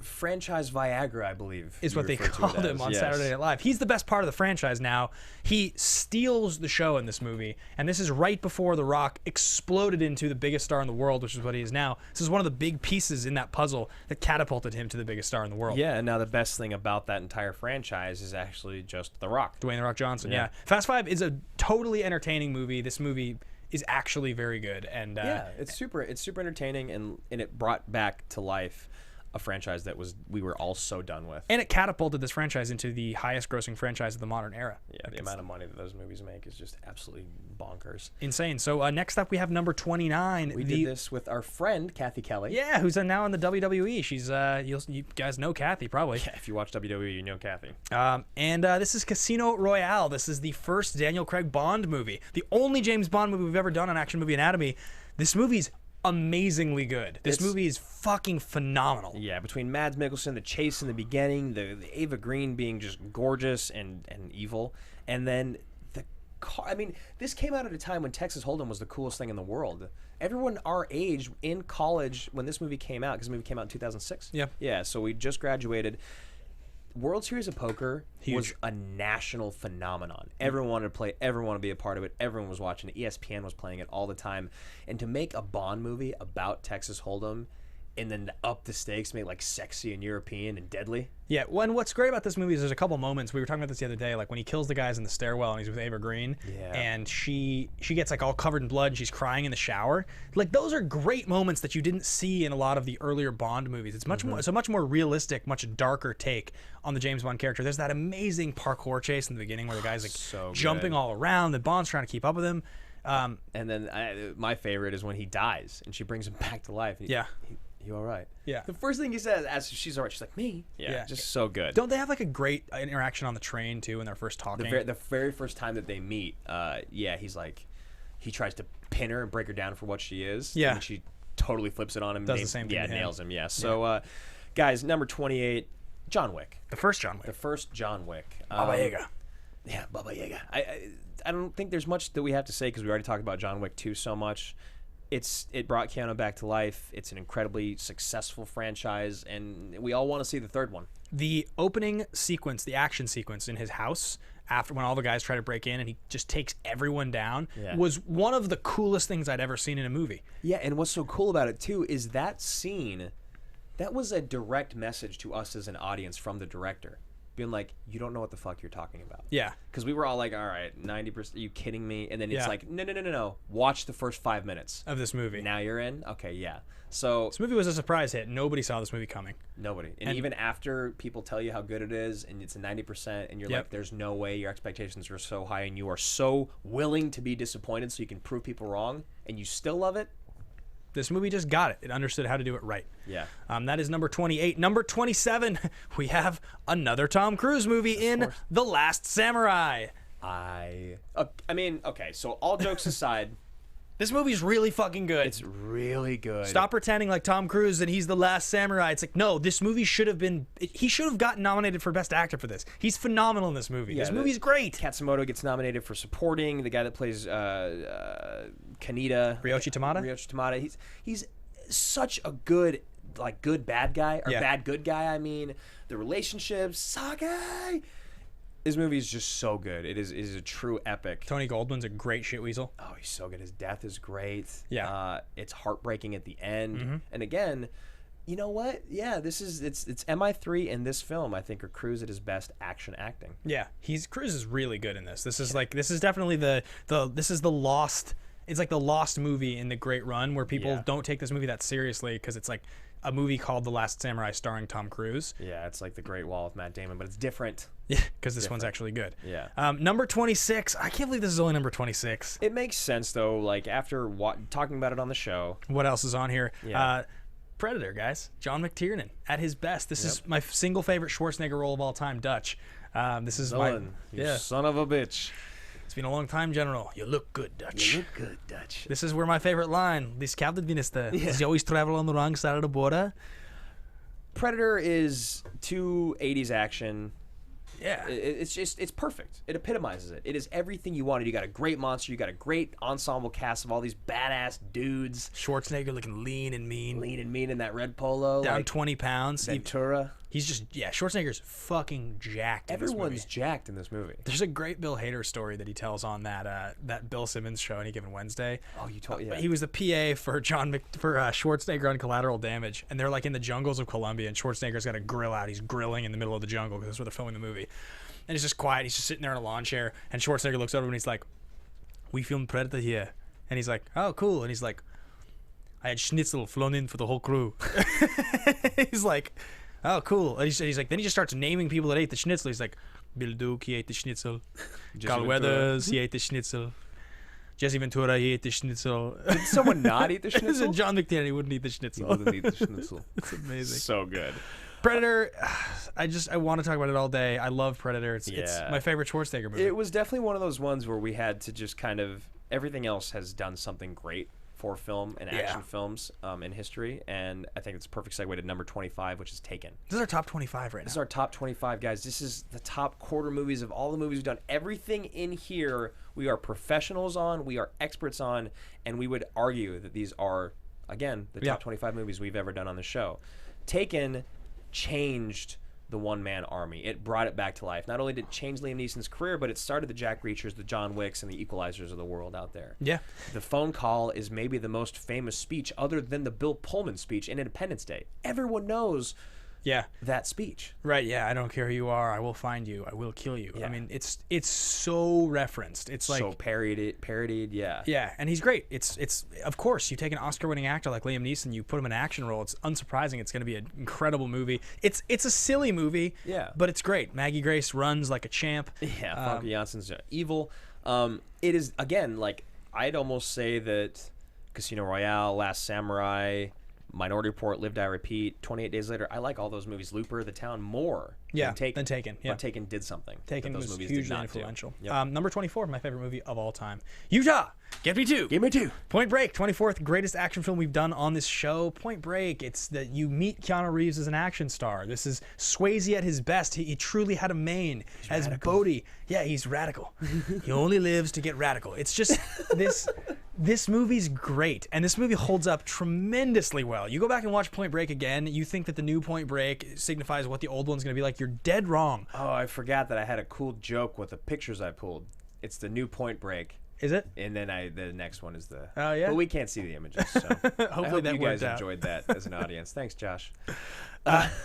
franchise Viagra, I believe, is what they called him on Saturday Night Live. He's the best part of the franchise now. He steals the show in this movie, and this is right before The Rock exploded into the biggest star in the world, which is what he is now. This is one of the big pieces in that puzzle that catapulted him to the biggest star in the world. Yeah, and now the best thing about that entire franchise is actually just The Rock. Dwayne The Rock Johnson, yeah. Fast 5 is a totally entertaining movie. This movie is actually very good. And it's super entertaining, and it brought back to life a franchise that we were all so done with. And it catapulted this franchise into the highest grossing franchise of the modern era. Yeah, the amount of money that those movies make is just absolutely bonkers. Insane. So next up we have number 29. We did this with our friend, Kathy Kelly. Yeah, who's now in the WWE. She's, you guys know Kathy probably. Yeah, if you watch WWE, you know Kathy. And this is Casino Royale. This is the first Daniel Craig Bond movie. The only James Bond movie we've ever done on Action Movie Anatomy. This movie's amazingly good. This movie is fucking phenomenal. Yeah, between Mads Mikkelsen, the chase in the beginning, the Ava Green being just gorgeous and evil, and then the car. I mean, this came out at a time when Texas Hold'em was the coolest thing in the world. Everyone our age in college when this movie came out, because the movie came out in 2006. Yeah. Yeah, so we just graduated. World Series of Poker Huge. was a national phenomenon. Everyone wanted to play. Everyone wanted to be a part of it. Everyone was watching it. ESPN was playing it all the time. And to make a Bond movie about Texas Hold'em and then up the stakes, make it like sexy and European and deadly. Yeah, well, and what's great about this movie is there's a couple moments. We were talking about this the other day, like when he kills the guys in the stairwell and he's with Ava Green, and she gets like all covered in blood and she's crying in the shower. Like those are great moments that you didn't see in a lot of the earlier Bond movies. It's much more, it's a much more realistic, much darker take on the James Bond character. There's that amazing parkour chase in the beginning where the guy's like jumping all around. The Bond's trying to keep up with him. And then my favorite is when he dies and she brings him back to life. Yeah. You all right? Yeah. The first thing he says, as she's all right, she's like, me? Yeah. Just so good. Don't they have like a great interaction on the train too when they're first talking? The very first time that they meet, he's like, he tries to pin her and break her down for what she is. Yeah. And she totally flips it on him. Does the same thing to him. Nails him. Yeah. So, guys, number 28, John Wick. The first John Wick. The first John Wick. Baba Yaga. Yeah, Baba Yaga. I don't think there's much that we have to say because we already talked about John Wick 2 so much. It brought Keanu back to life. It's an incredibly successful franchise, and we all want to see the third one. The opening sequence, the action sequence in his house after when all the guys try to break in and he just takes everyone down was one of the coolest things I'd ever seen in a movie. Yeah, and what's so cool about it too is that scene, that was a direct message to us as an audience from the director. Being like, you don't know what the fuck you're talking about. Yeah. Because we were all like, all right, 90%, are you kidding me? And then it's like, no. Watch the first 5 minutes of this movie. Now you're in? Okay, yeah. So this movie was a surprise hit. Nobody saw this movie coming. Nobody. And even after people tell you how good it is and it's a 90% and you're like, there's no way, your expectations are so high and you are so willing to be disappointed so you can prove people wrong and you still love it. This movie just got it. It understood how to do it right. Yeah. That is number 28. Number 27, we have another Tom Cruise movie in The Last Samurai. I mean, okay, so all jokes aside, this movie's really fucking good. It's really good. Stop pretending like Tom Cruise and he's the last samurai. It's like, no, this movie should have been... He should have gotten nominated for Best Actor for this. He's phenomenal in this movie. Yeah, this movie's great. Katsumoto gets nominated for supporting. The guy that plays Kaneda... Ryoichi Tamada. He's such a good bad guy. Or bad good guy, I mean. The relationships, Sage... This movie is just so good. It is a true epic. Tony Goldwyn's a great shitweasel. Oh, he's so good. His death is great. Yeah. It's heartbreaking at the end. And again, you know what? Yeah, it's MI3 and this film, I think, are Cruise at his best action acting. Yeah, Cruise is really good in this. This is definitely this is the lost. It's like the lost movie in the Great Run where people don't take this movie that seriously because it's like a movie called The Last Samurai starring Tom Cruise. Yeah, it's like The Great Wall with Matt Damon, but it's different. Yeah, because this one's actually good. Yeah. Number 26. I can't believe this is only number 26. It makes sense, though, like, after talking about it on the show. What else is on here? Yeah. Predator, guys. John McTiernan at his best. This is my single favorite Schwarzenegger role of all time, Dutch. This is Villain, you son of a bitch. It's been a long time, General. You look good, Dutch. You look good, Dutch. This is where my favorite line. This captain minister. Does he always travel on the wrong side of the border? Predator is 80s action. Yeah. It's perfect. It epitomizes it. It is everything you wanted. You got a great monster. You got a great ensemble cast of all these badass dudes. Schwarzenegger looking lean and mean. Lean and mean in that red polo. Down 20 pounds. Ventura. He's just, Schwarzenegger's fucking jacked. Everyone's jacked in this movie. There's a great Bill Hader story that he tells on that Bill Simmons show Any Given Wednesday. Oh, you told He was the PA for Schwarzenegger on Collateral Damage, and they're like in the jungles of Colombia, and Schwarzenegger's got a grill out. He's grilling in the middle of the jungle because that's where they're filming the movie. And he's just quiet. He's just sitting there in a lawn chair, and Schwarzenegger looks over and he's like, "We filmed Predator here," and he's like, "Oh, cool," and he's like, "I had schnitzel flown in for the whole crew." He's like, "Oh, cool." And he's like, then he just starts naming people that ate the schnitzel. He's like, Bill Duke, he ate the schnitzel. Carl Weathers, he ate the schnitzel. Jesse Ventura, he ate the schnitzel. Did someone not eat the schnitzel? John McTiernan, he wouldn't eat the schnitzel. He wouldn't eat the schnitzel. It's amazing. So good. Predator, I want to talk about it all day. I love Predator. It's my favorite Schwarzenegger movie. It was definitely one of those ones where we had to just kind of, everything else has done something great for film and action films in history, and I think it's a perfect segue to number 25, which is Taken. This is our top 25 right now. This is our top 25, guys. This is the top quarter movies of all the movies we've done. Everything in here we are professionals on, we are experts on, and we would argue that these are, again, the top 25 movies we've ever done on the show. Taken changed the one-man army. It brought it back to life. Not only did it change Liam Neeson's career, but it started the Jack Reachers, the John Wicks, and the Equalizers of the world out there. Yeah. The phone call is maybe the most famous speech other than the Bill Pullman speech in Independence Day. Everyone knows that speech. Right, yeah. I don't care who you are. I will find you. I will kill you. Yeah. I mean, it's so referenced. It's like so parodied, yeah. Yeah, and he's great. It's of course, you take an Oscar-winning actor like Liam Neeson, you put him in an action role. It's unsurprising. It's going to be an incredible movie. It's a silly movie, but it's great. Maggie Grace runs like a champ. Yeah, Famke Janssen's evil. It is, again, like, I'd almost say that Casino Royale, Last Samurai, Minority Report, Live, Die, Repeat, 28 Days Later. I like all those movies. Looper, The Town, more than Taken. Yeah. But Taken did something. Taken that those was movies hugely did not influential. Do. Yep. Number 24, my favorite movie of all time. Utah, Get Me Two. Give me two. Point Break, 24th greatest action film we've done on this show. Point Break, it's that you meet Keanu Reeves as an action star. This is Swayze at his best. He truly had a mane. As Bodhi, he's radical. He only lives to get radical. It's just this movie's great, and this movie holds up tremendously well. You go back and watch Point Break again, you think that the new Point Break signifies what the old one's going to be like. You're dead wrong. Oh, I forgot that I had a cool joke with the pictures I pulled. It's the new Point Break. Is it? And then the next one is the... Oh, yeah? But we can't see the images, so Hopefully I hope that you guys worked out. enjoyed that as an audience. Thanks, Josh.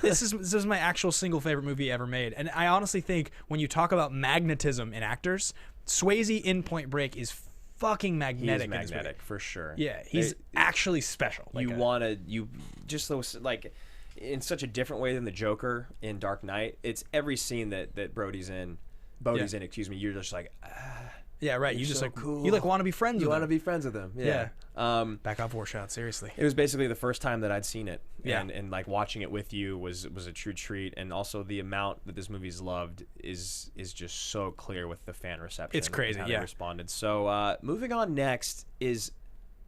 This is my actual single favorite movie ever made, and I honestly think when you talk about magnetism in actors, Swayze in Point Break is fucking magnetic. He's magnetic, for sure. Yeah, he's actually special. You just those, like, in such a different way than the Joker in Dark Knight. It's every scene that Bodhi's in, excuse me, you're just like, yeah, right. You just so like cool. You like want to be friends with him. You want to be friends with him. Yeah. Back off war shot, seriously. It was basically the first time that I'd seen it. Yeah. And like watching it with you was a true treat. And also the amount that this movie's loved is just so clear with the fan reception. It's crazy, and how they responded. So moving on next is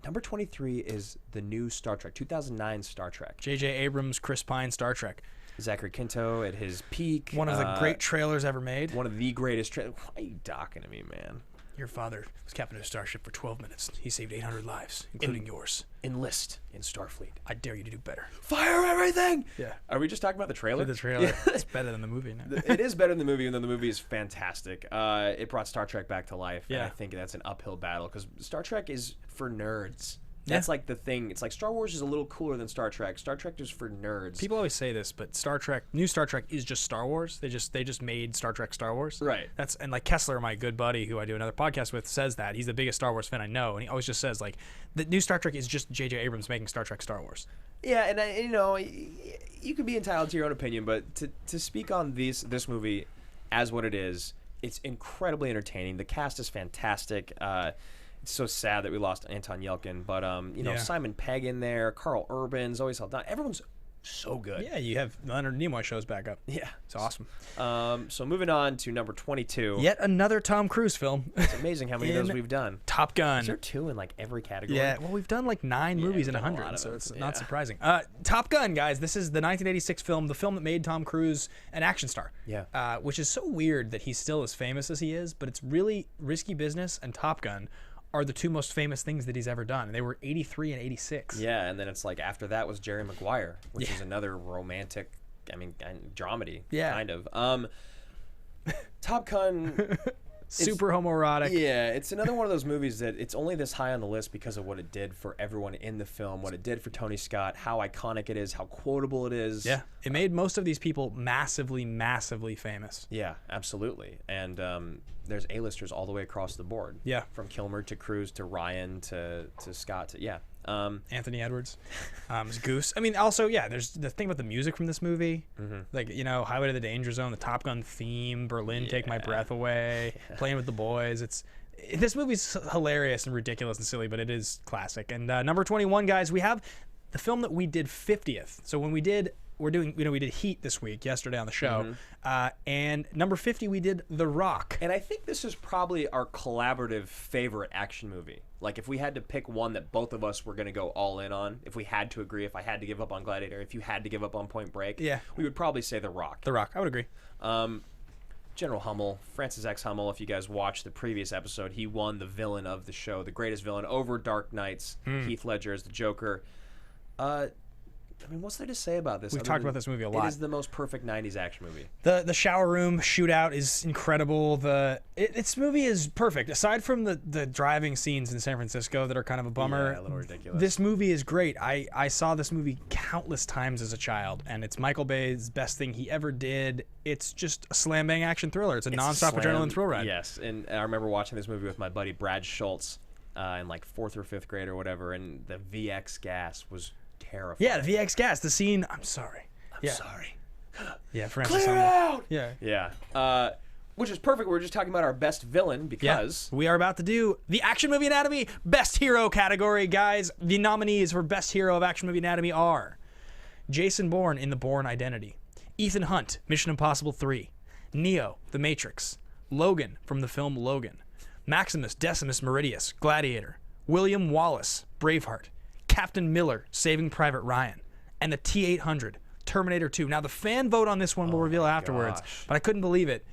number 23 is the new Star Trek, 2009 Star Trek. J.J. Abrams, Chris Pine, Star Trek. Zachary Quinto at his peak. One of the great trailers ever made. One of the greatest trailers. Why are you docking to me, man? Your father was captain of a starship for 12 minutes. He saved 800 lives, including yours. Enlist in Starfleet. I dare you to do better. Fire everything! Yeah. Are we just talking about the trailer? The trailer. It's better than the movie now. It is better than the movie, even though the movie is fantastic. It brought Star Trek back to life, and Yeah. I think that's an uphill battle, because Star Trek is for nerds. Yeah. That's like the thing. It's like Star Wars is a little cooler than Star Trek. Star Trek is for nerds. People always say this, but new Star Trek is just Star Wars. They just made Star Trek Star Wars. Right. And like Kessler, my good buddy, who I do another podcast with, says that. He's the biggest Star Wars fan I know, and he always just says like the new Star Trek is just J.J. Abrams making Star Trek Star Wars. Yeah, and you can be entitled to your own opinion, but to speak on this movie as what it is, it's incredibly entertaining. The cast is fantastic. It's so sad that we lost Anton Yelkin, but Simon Pegg in there, Carl Urban, Zoe Saldana, everyone's so good. Yeah, you have Leonard Nimoy shows back up. Yeah, it's awesome. So moving on to number 22. Yet another Tom Cruise film. It's amazing how many of those we've done. Top Gun. Is there 2 in like every category? Yeah, well, we've done like 9 movies in 100, so it's not surprising. Top Gun, guys. This is the 1986 film, the film that made Tom Cruise an action star. Yeah. Which is so weird that he's still as famous as he is, but it's really Risky Business and Top Gun are the 2 most famous things that he's ever done. They were 83 and 86. Yeah, and then it's like after that was Jerry Maguire, which is another romantic, dramedy, kind of. Top Gun... Super homoerotic. Yeah, it's another one of those movies that it's only this high on the list because of what it did for everyone in the film, what it did for Tony Scott, how iconic it is, how quotable it is. Yeah, it made most of these people massively, massively famous. Yeah, absolutely. And there's A-listers all the way across the board. Yeah. From Kilmer to Cruise to Ryan to Scott to, Anthony Edwards, Goose. Also, there's the thing about the music from this movie, like Highway to the Danger Zone, the Top Gun theme, Berlin, Take My Breath Away, Playing with the Boys. This movie's hilarious and ridiculous and silly, but it is classic. And number 21, guys, we have the film that we did 50th. So when we did we're doing, we did Heat this week, yesterday on the show. And number 50, we did The Rock. And I think this is probably our collaborative favorite action movie. Like, if we had to pick one that both of us were going to go all in on, if we had to agree, if I had to give up on Gladiator, if you had to give up on Point Break, we would probably say The Rock. The Rock, I would agree. General Hummel, Francis X. Hummel, if you guys watched the previous episode, he won the villain of the show, the greatest villain over Dark Knight's Heath Ledger as the Joker. I mean, what's there to say about this? We've talked about this movie a lot. It is the most perfect 90s action movie. The shower room shootout is incredible. This movie is perfect. Aside from the driving scenes in San Francisco that are kind of a bummer, a little ridiculous. This movie is great. I saw this movie countless times as a child, and it's Michael Bay's best thing he ever did. It's just a slam bang action thriller. It's a nonstop adrenaline thrill ride. Yes, and I remember watching this movie with my buddy Brad Schultz in like 4th or 5th grade or whatever, and the VX gas was terrifying. Yeah, the VX gas. The scene. I'm sorry. I'm sorry. Yeah, Francis. Clear out. Yeah. Which is perfect. We're just talking about our best villain because we are about to do the Action Movie Anatomy Best Hero category, guys. The nominees for Best Hero of Action Movie Anatomy are Jason Bourne in The Bourne Identity, Ethan Hunt, Mission Impossible 3, Neo, The Matrix, Logan from the film Logan, Maximus Decimus Meridius, Gladiator, William Wallace, Braveheart, Captain Miller, Saving Private Ryan, and the T-800, Terminator 2. Now, the fan vote on this one we'll reveal afterwards, but I couldn't believe it.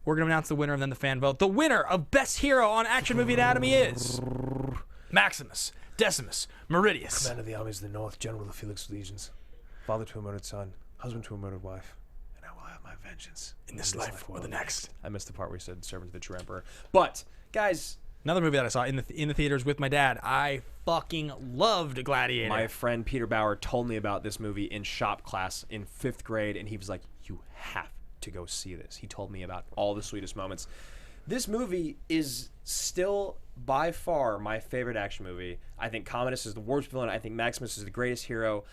We're going to announce the winner and then the fan vote. The winner of Best Hero on Action Movie Anatomy is Maximus Decimus Meridius. Commander of the armies of the North, General of the Felix Legions, father to a murdered son, husband to a murdered wife, and I will have my vengeance In this life or the next. I missed the part where he said servant to the true emperor. But, guys, another movie that I saw in the theaters with my dad. I fucking loved Gladiator. my friend Peter Bauer told me about this movie in shop class in 5th grade, and he was like, you have to go see this. He told me about all the sweetest moments. This movie is still by far my favorite action movie. I think Commodus is the worst villain. I think Maximus is the greatest hero.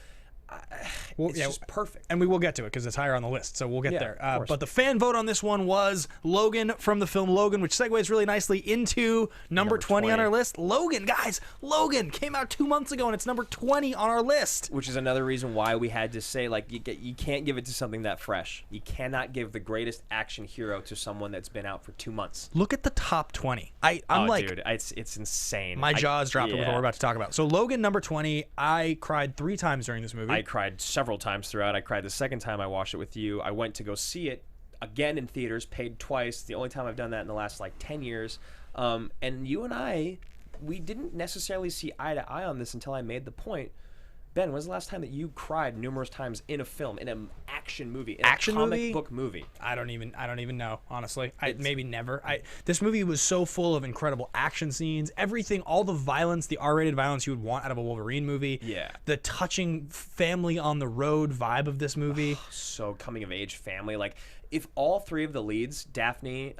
It's just perfect. And we will get to it because it's higher on the list, so we'll get there. of course. But the fan vote on this one was Logan from the film Logan, which segues really nicely into number 20 on our list. Logan, guys, Logan came out 2 months ago, and it's number 20 on our list. Which is another reason why we had to say, like, you can't give it to something that fresh. You cannot give the greatest action hero to someone that's been out for 2 months. Look at the top 20. I'm like, dude, it's insane. My jaw's dropped with what we're about to talk about. So Logan, number 20, I cried 3 times during this movie. I cried several times throughout. I cried the second time I watched it with you. I went to go see it again in theaters, paid twice. The only time I've done that in the last like 10 years. And you and I, we didn't necessarily see eye to eye on this until I made the point. Ben, when's the last time that you cried numerous times in a film, in an action movie, in a comic book movie? I don't even know, honestly. Maybe never. This movie was so full of incredible action scenes, everything, all the violence, the R-rated violence you would want out of a Wolverine movie. Yeah. The touching family on the road vibe of this movie. So coming of age family. Like, if all 3 of the leads, Daphne,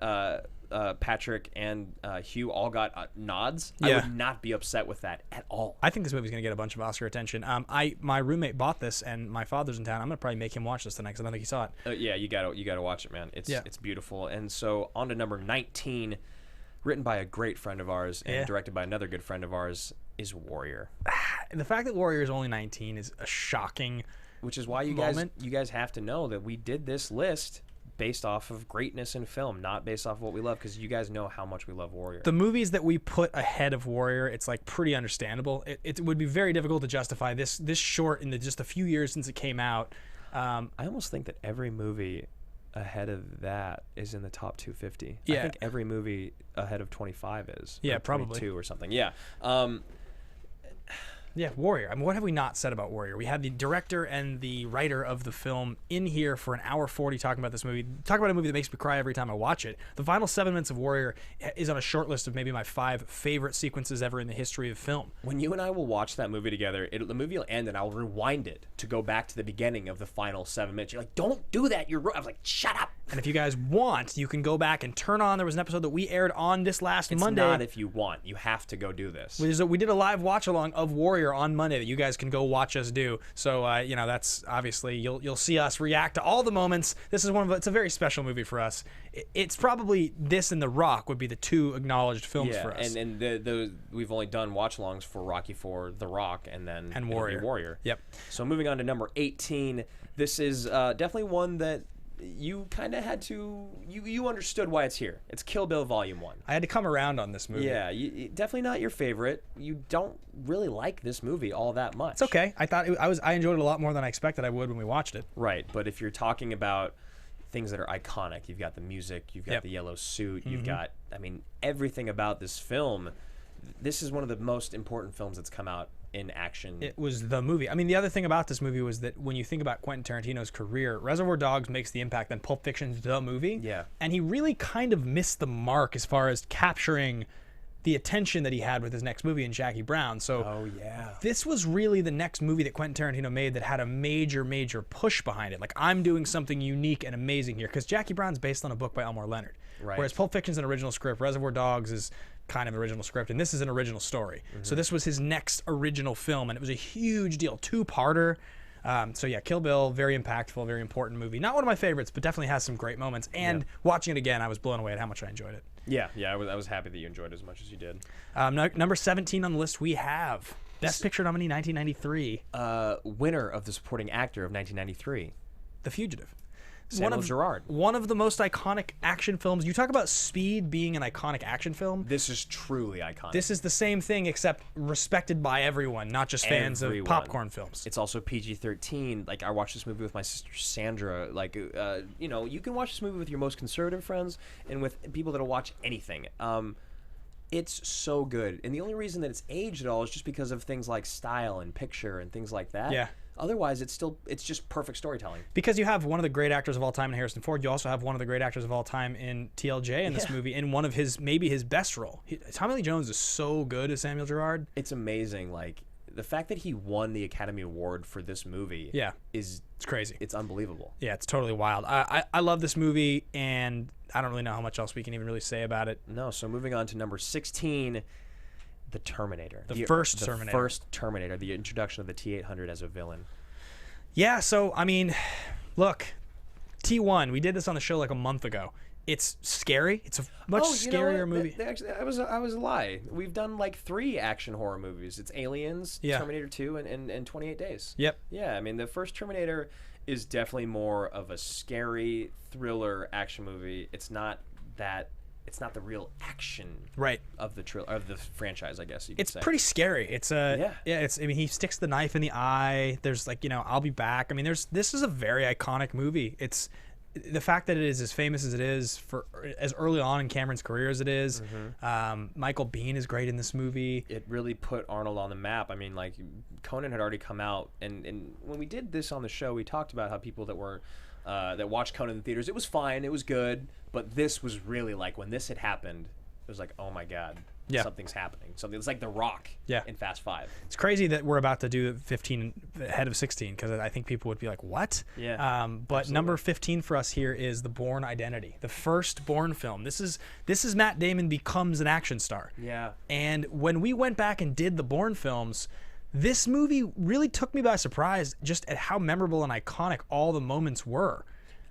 Patrick, and Hugh, all got nods, I would not be upset with that at all. I think this movie's gonna get a bunch of Oscar attention. My roommate bought this, and my father's in town. I'm gonna probably make him watch this tonight because I don't think he saw it. Yeah, you gotta watch it, man. It's beautiful. And so on to number 19, written by a great friend of ours and directed by another good friend of ours, is Warrior. And the fact that Warrior is only 19 is a shocking. Which is why you guys have to know that we did this list based off of greatness in film, not based off of what we love, because you guys know how much we love Warrior. The movies that we put ahead of Warrior, it's like pretty understandable. It would be very difficult to justify this short in just a few years since it came out. I almost think that every movie ahead of that is in the top 250. Yeah. I think every movie ahead of 25 is. Yeah, or probably. 22 or something. Yeah. Yeah, Warrior. I mean, what have we not said about Warrior? We had the director and the writer of the film in here for an hour 40 talking about this movie. Talk about a movie that makes me cry every time I watch it. The final 7 minutes of Warrior is on a short list of maybe my 5 favorite sequences ever in the history of film. When you and I will watch that movie together, the movie will end and I'll rewind it to go back to the beginning of the final 7 minutes. You're like, don't do that. I was like, shut up. And if you guys want, you can go back and turn on. There was an episode that we aired on this last Monday. It's not if you want. You have to go do this. We did a live watch along of Warrior on Monday that you guys can go watch us do. So that's obviously you'll see us react to all the moments. This is it's a very special movie for us. It's probably this and The Rock would be the two acknowledged films for us. And we've only done watch-alongs for Rocky IV, The Rock, and then Warrior. Yep. So moving on to number 18, this is definitely one that you kind of had to you understood why it's here. It's Kill Bill Volume 1. I had to come around on this movie. Yeah, definitely not your favorite. You don't really like this movie all that much. It's okay. I enjoyed it a lot more than I expected I would when we watched it. Right, but if you're talking about things that are iconic, you've got the music, you've got the yellow suit, you've got, everything about this film. This is one of the most important films that's come out in action. It was the movie. I mean, the other thing about this movie was that when you think about Quentin Tarantino's career, Reservoir Dogs makes the impact, then Pulp Fiction's the movie. Yeah. And he really kind of missed the mark as far as capturing the attention that he had with his next movie in Jackie Brown. So this was really the next movie that Quentin Tarantino made that had a major, major push behind it. Like, I'm doing something unique and amazing here. Because Jackie Brown's based on a book by Elmore Leonard. Right. Whereas Pulp Fiction's an original script, Reservoir Dogs is kind of an original script, and this is an original story. So this was his next original film, and it was a huge deal, two-parter. Kill Bill, very impactful, very important movie. Not one of my favorites, but definitely has some great moments. And watching it again, I was blown away at how much I enjoyed it. Yeah, I was happy that you enjoyed it as much as you did. Number 17 on the list, we have Best Picture nominee 1993. Winner of the supporting actor of 1993. The Fugitive. Samuel Gerard. One of the most iconic action films. You talk about Speed being an iconic action film. This is truly iconic. This is the same thing, except respected by everyone, not just fans of popcorn films. It's also PG-13. Like, I watched this movie with my sister Sandra. Like, you can watch this movie with your most conservative friends and with people that'll watch anything. It's so good. And the only reason that it's aged at all is just because of things like style and picture and things like that. Yeah. Otherwise, it's just perfect storytelling. Because you have one of the great actors of all time in Harrison Ford. You also have one of the great actors of all time in TLJ in this movie, in one of maybe his best role. Tommy Lee Jones is so good as Samuel Gerard. It's amazing. Like, the fact that he won the Academy Award for this movie it's crazy. It's unbelievable. Yeah, it's totally wild. I love this movie, and I don't really know how much else we can even really say about it. No, so moving on to number 16, The Terminator. The first Terminator, the introduction of the T-800 as a villain. Yeah, so, I mean, look, T1, we did this on the show like a month ago. It's scary. It's a much scarier movie. Actually, I was a lie. We've done like 3 action horror movies. It's Aliens, Terminator 2, and 28 Days. Yep. Yeah, I mean, the first Terminator is definitely more of a scary thriller action movie. It's not the real action of the franchise, I guess you could say. It's pretty scary. It's he sticks the knife in the eye. There's I'll be back. I mean, this is a very iconic movie. It's the fact that it is as famous as it is for as early on in Cameron's career as it is. Michael Biehn is great in this movie. It really put Arnold on the map. I mean, like, Conan had already come out, and when we did this on the show, we talked about how people that were that watched Conan in the theaters, it was fine, it was good, but this was really like, when this had happened, it was like, oh my god, something's happening. It's like The Rock in Fast 5. It's crazy that we're about to do 15 ahead of 16, because I think people would be like, what? Yeah. But absolutely. Number 15 for us here is The Bourne Identity, the first Bourne film. This is Matt Damon becomes an action star. Yeah. And when we went back and did the Bourne films, this movie really took me by surprise just at how memorable and iconic all the moments were.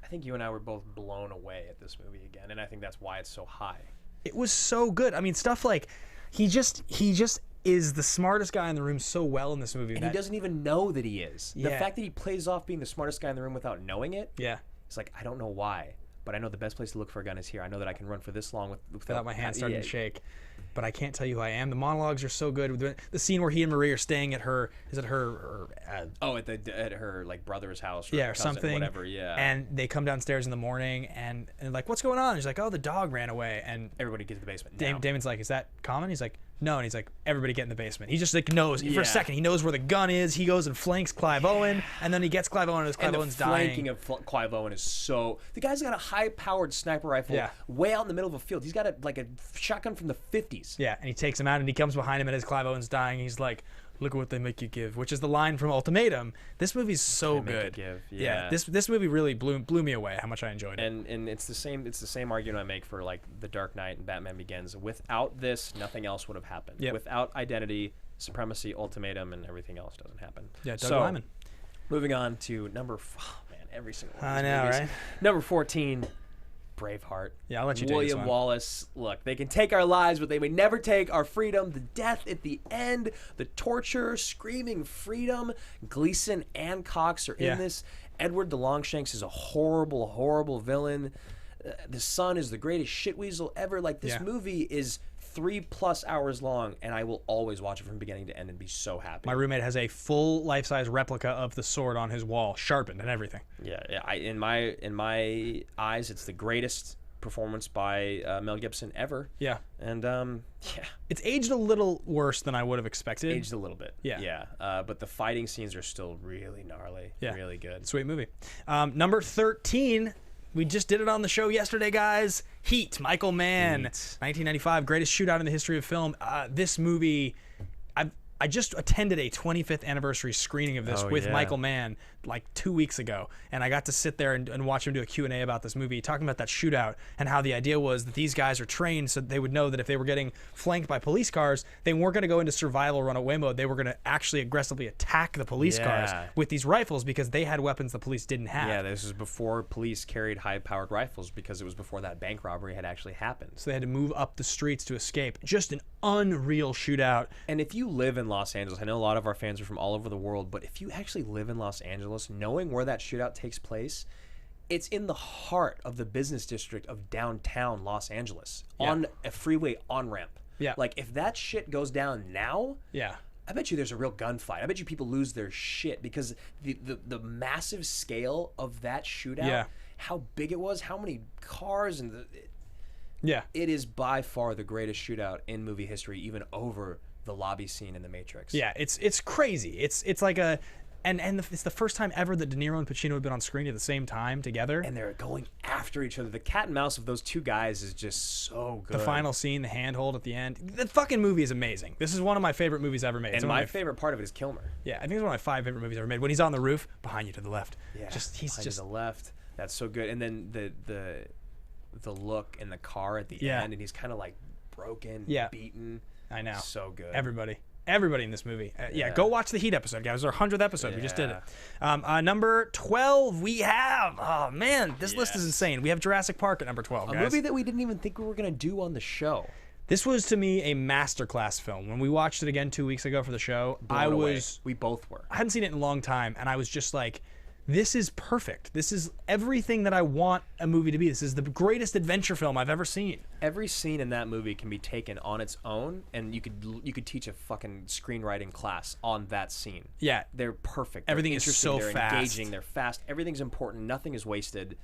I think you and I were both blown away at this movie again, and I think that's why it's so high. It was so good. I mean, stuff like he just is the smartest guy in the room so well in this movie. And he doesn't even know that he is. Yeah. The fact that he plays off being the smartest guy in the room without knowing it. Yeah. It's like, I don't know why, but I know the best place to look for a gun is here. I know that I can run for this long without my hands starting to shake. But I can't tell you who I am. The monologues are so good. The scene where he and Marie are staying at her, at her like brother's house, or or cousin, something, whatever. Yeah. And they come downstairs in the morning, and like, what's going on? And he's like, oh, the dog ran away, and everybody get to the basement. Damon's like, is that common? He's like, no, and he's like, everybody get in the basement. He just like knows for a second. He knows where the gun is. He goes and flanks Clive Owen, and then he gets Clive Owen, and Clive Owen's dying. The flanking of Clive Owen is so. The guy's got a high-powered sniper rifle, way out in the middle of a field. He's got a shotgun from the 50s. Yeah, and he takes him out, and he comes behind him, and as Clive Owen's dying, he's like, Look at what they make you give, which is the line from Ultimatum. This movie's so They make you good. give, Yeah. yeah. This movie really blew me away. How much I enjoyed it. And it's the same argument I make for like The Dark Knight and Batman Begins. Without this, nothing else would have happened. Yep. Without Identity, Supremacy, Ultimatum, and everything else doesn't happen. Yeah, Doug so, Liman. Moving on to every single one. Of I these know, movies. right? Number 14, Braveheart. Yeah, I'll let you take this William one. Wallace. Look, they can take our lives, but they may never take our freedom. The death at the end, the torture, screaming freedom. Gleason and Cox are Yeah. in this. Edward the Longshanks is a horrible, horrible villain. The son is the greatest shitweasel ever. Like, this Yeah. movie is 3+ hours long, and I will always watch it from beginning to end and be so happy. My roommate has a full life-size replica of the sword on his wall, sharpened and everything. Yeah, in my eyes, it's the greatest performance by Mel Gibson ever. Yeah. And yeah, It's aged a little worse than I would have expected. aged a little bit. Yeah. Yeah. But the fighting scenes are still really gnarly. Yeah. Really good. Sweet movie. Number 13, we just did it on the show yesterday, guys. Heat, Michael Mann, Heat. 1995, greatest shootout in the history of film. This movie, I just attended a 25th anniversary screening of this Oh, with yeah. Michael Mann like 2 weeks ago, and I got to sit there and watch him do a Q&A about this movie, talking about that shootout and how the idea was that these guys are trained so they would know that if they were getting flanked by police cars, they weren't going to go into survival runaway mode. They were going to actually aggressively attack the police cars Yeah. with these rifles because they had weapons the police didn't have. Yeah, this was before police carried high-powered rifles because it was before that bank robbery had actually happened. So they had to move up the streets to escape. Just an unreal shootout. And if you live in Los Angeles, I know a lot of our fans are from all over the world, but if you actually live in Los Angeles, knowing where that shootout takes place, it's in the heart of the business district of downtown Los Angeles, Yeah. on a freeway on-ramp. Yeah. Like, if that shit goes down now, Yeah. I bet you there's a real gunfight. I bet you people lose their shit because the massive scale of that shootout, Yeah. how big it was, how many cars, and Yeah. it is by far the greatest shootout in movie history, even over the lobby scene in The Matrix. Yeah, it's crazy. It's like a it's the first time ever that De Niro and Pacino have been on screen at the same time together. And they're going after each other. The cat and mouse of those two guys is just so good. The final scene, the handhold at the end. The fucking movie is amazing. This is one of my favorite movies ever made. It's And one of my favorite part of it is Kilmer. Yeah, I think it's one of my 5 favorite movies ever made. When he's on the roof, behind you to the left. Yeah, He's behind just to the left. That's so good. And then the look in the car at the Yeah. end, and he's kind of like broken, Yeah. beaten. I know. So good. Everybody in this movie. Yeah, Yeah. go watch the Heat episode, guys. It's our 100th episode. We just did it. Yeah. Number 12, we have. Oh man, this list is Yes. insane. We have Jurassic Park at number 12, A guys. movie that we didn't even think we were going to do on the show. This was to me a masterclass film. When we watched it again 2 weeks ago for the show, Blown away. We both were. I hadn't seen it in a long time, and I was just like, this is perfect. This is everything that I want a movie to be. This is the greatest adventure film I've ever seen. Every scene in that movie can be taken on its own, and you could teach a fucking screenwriting class on that scene. Yeah. They're perfect. They're Everything is interesting, so they're fast. engaging. They're fast. Everything's important. Nothing is wasted.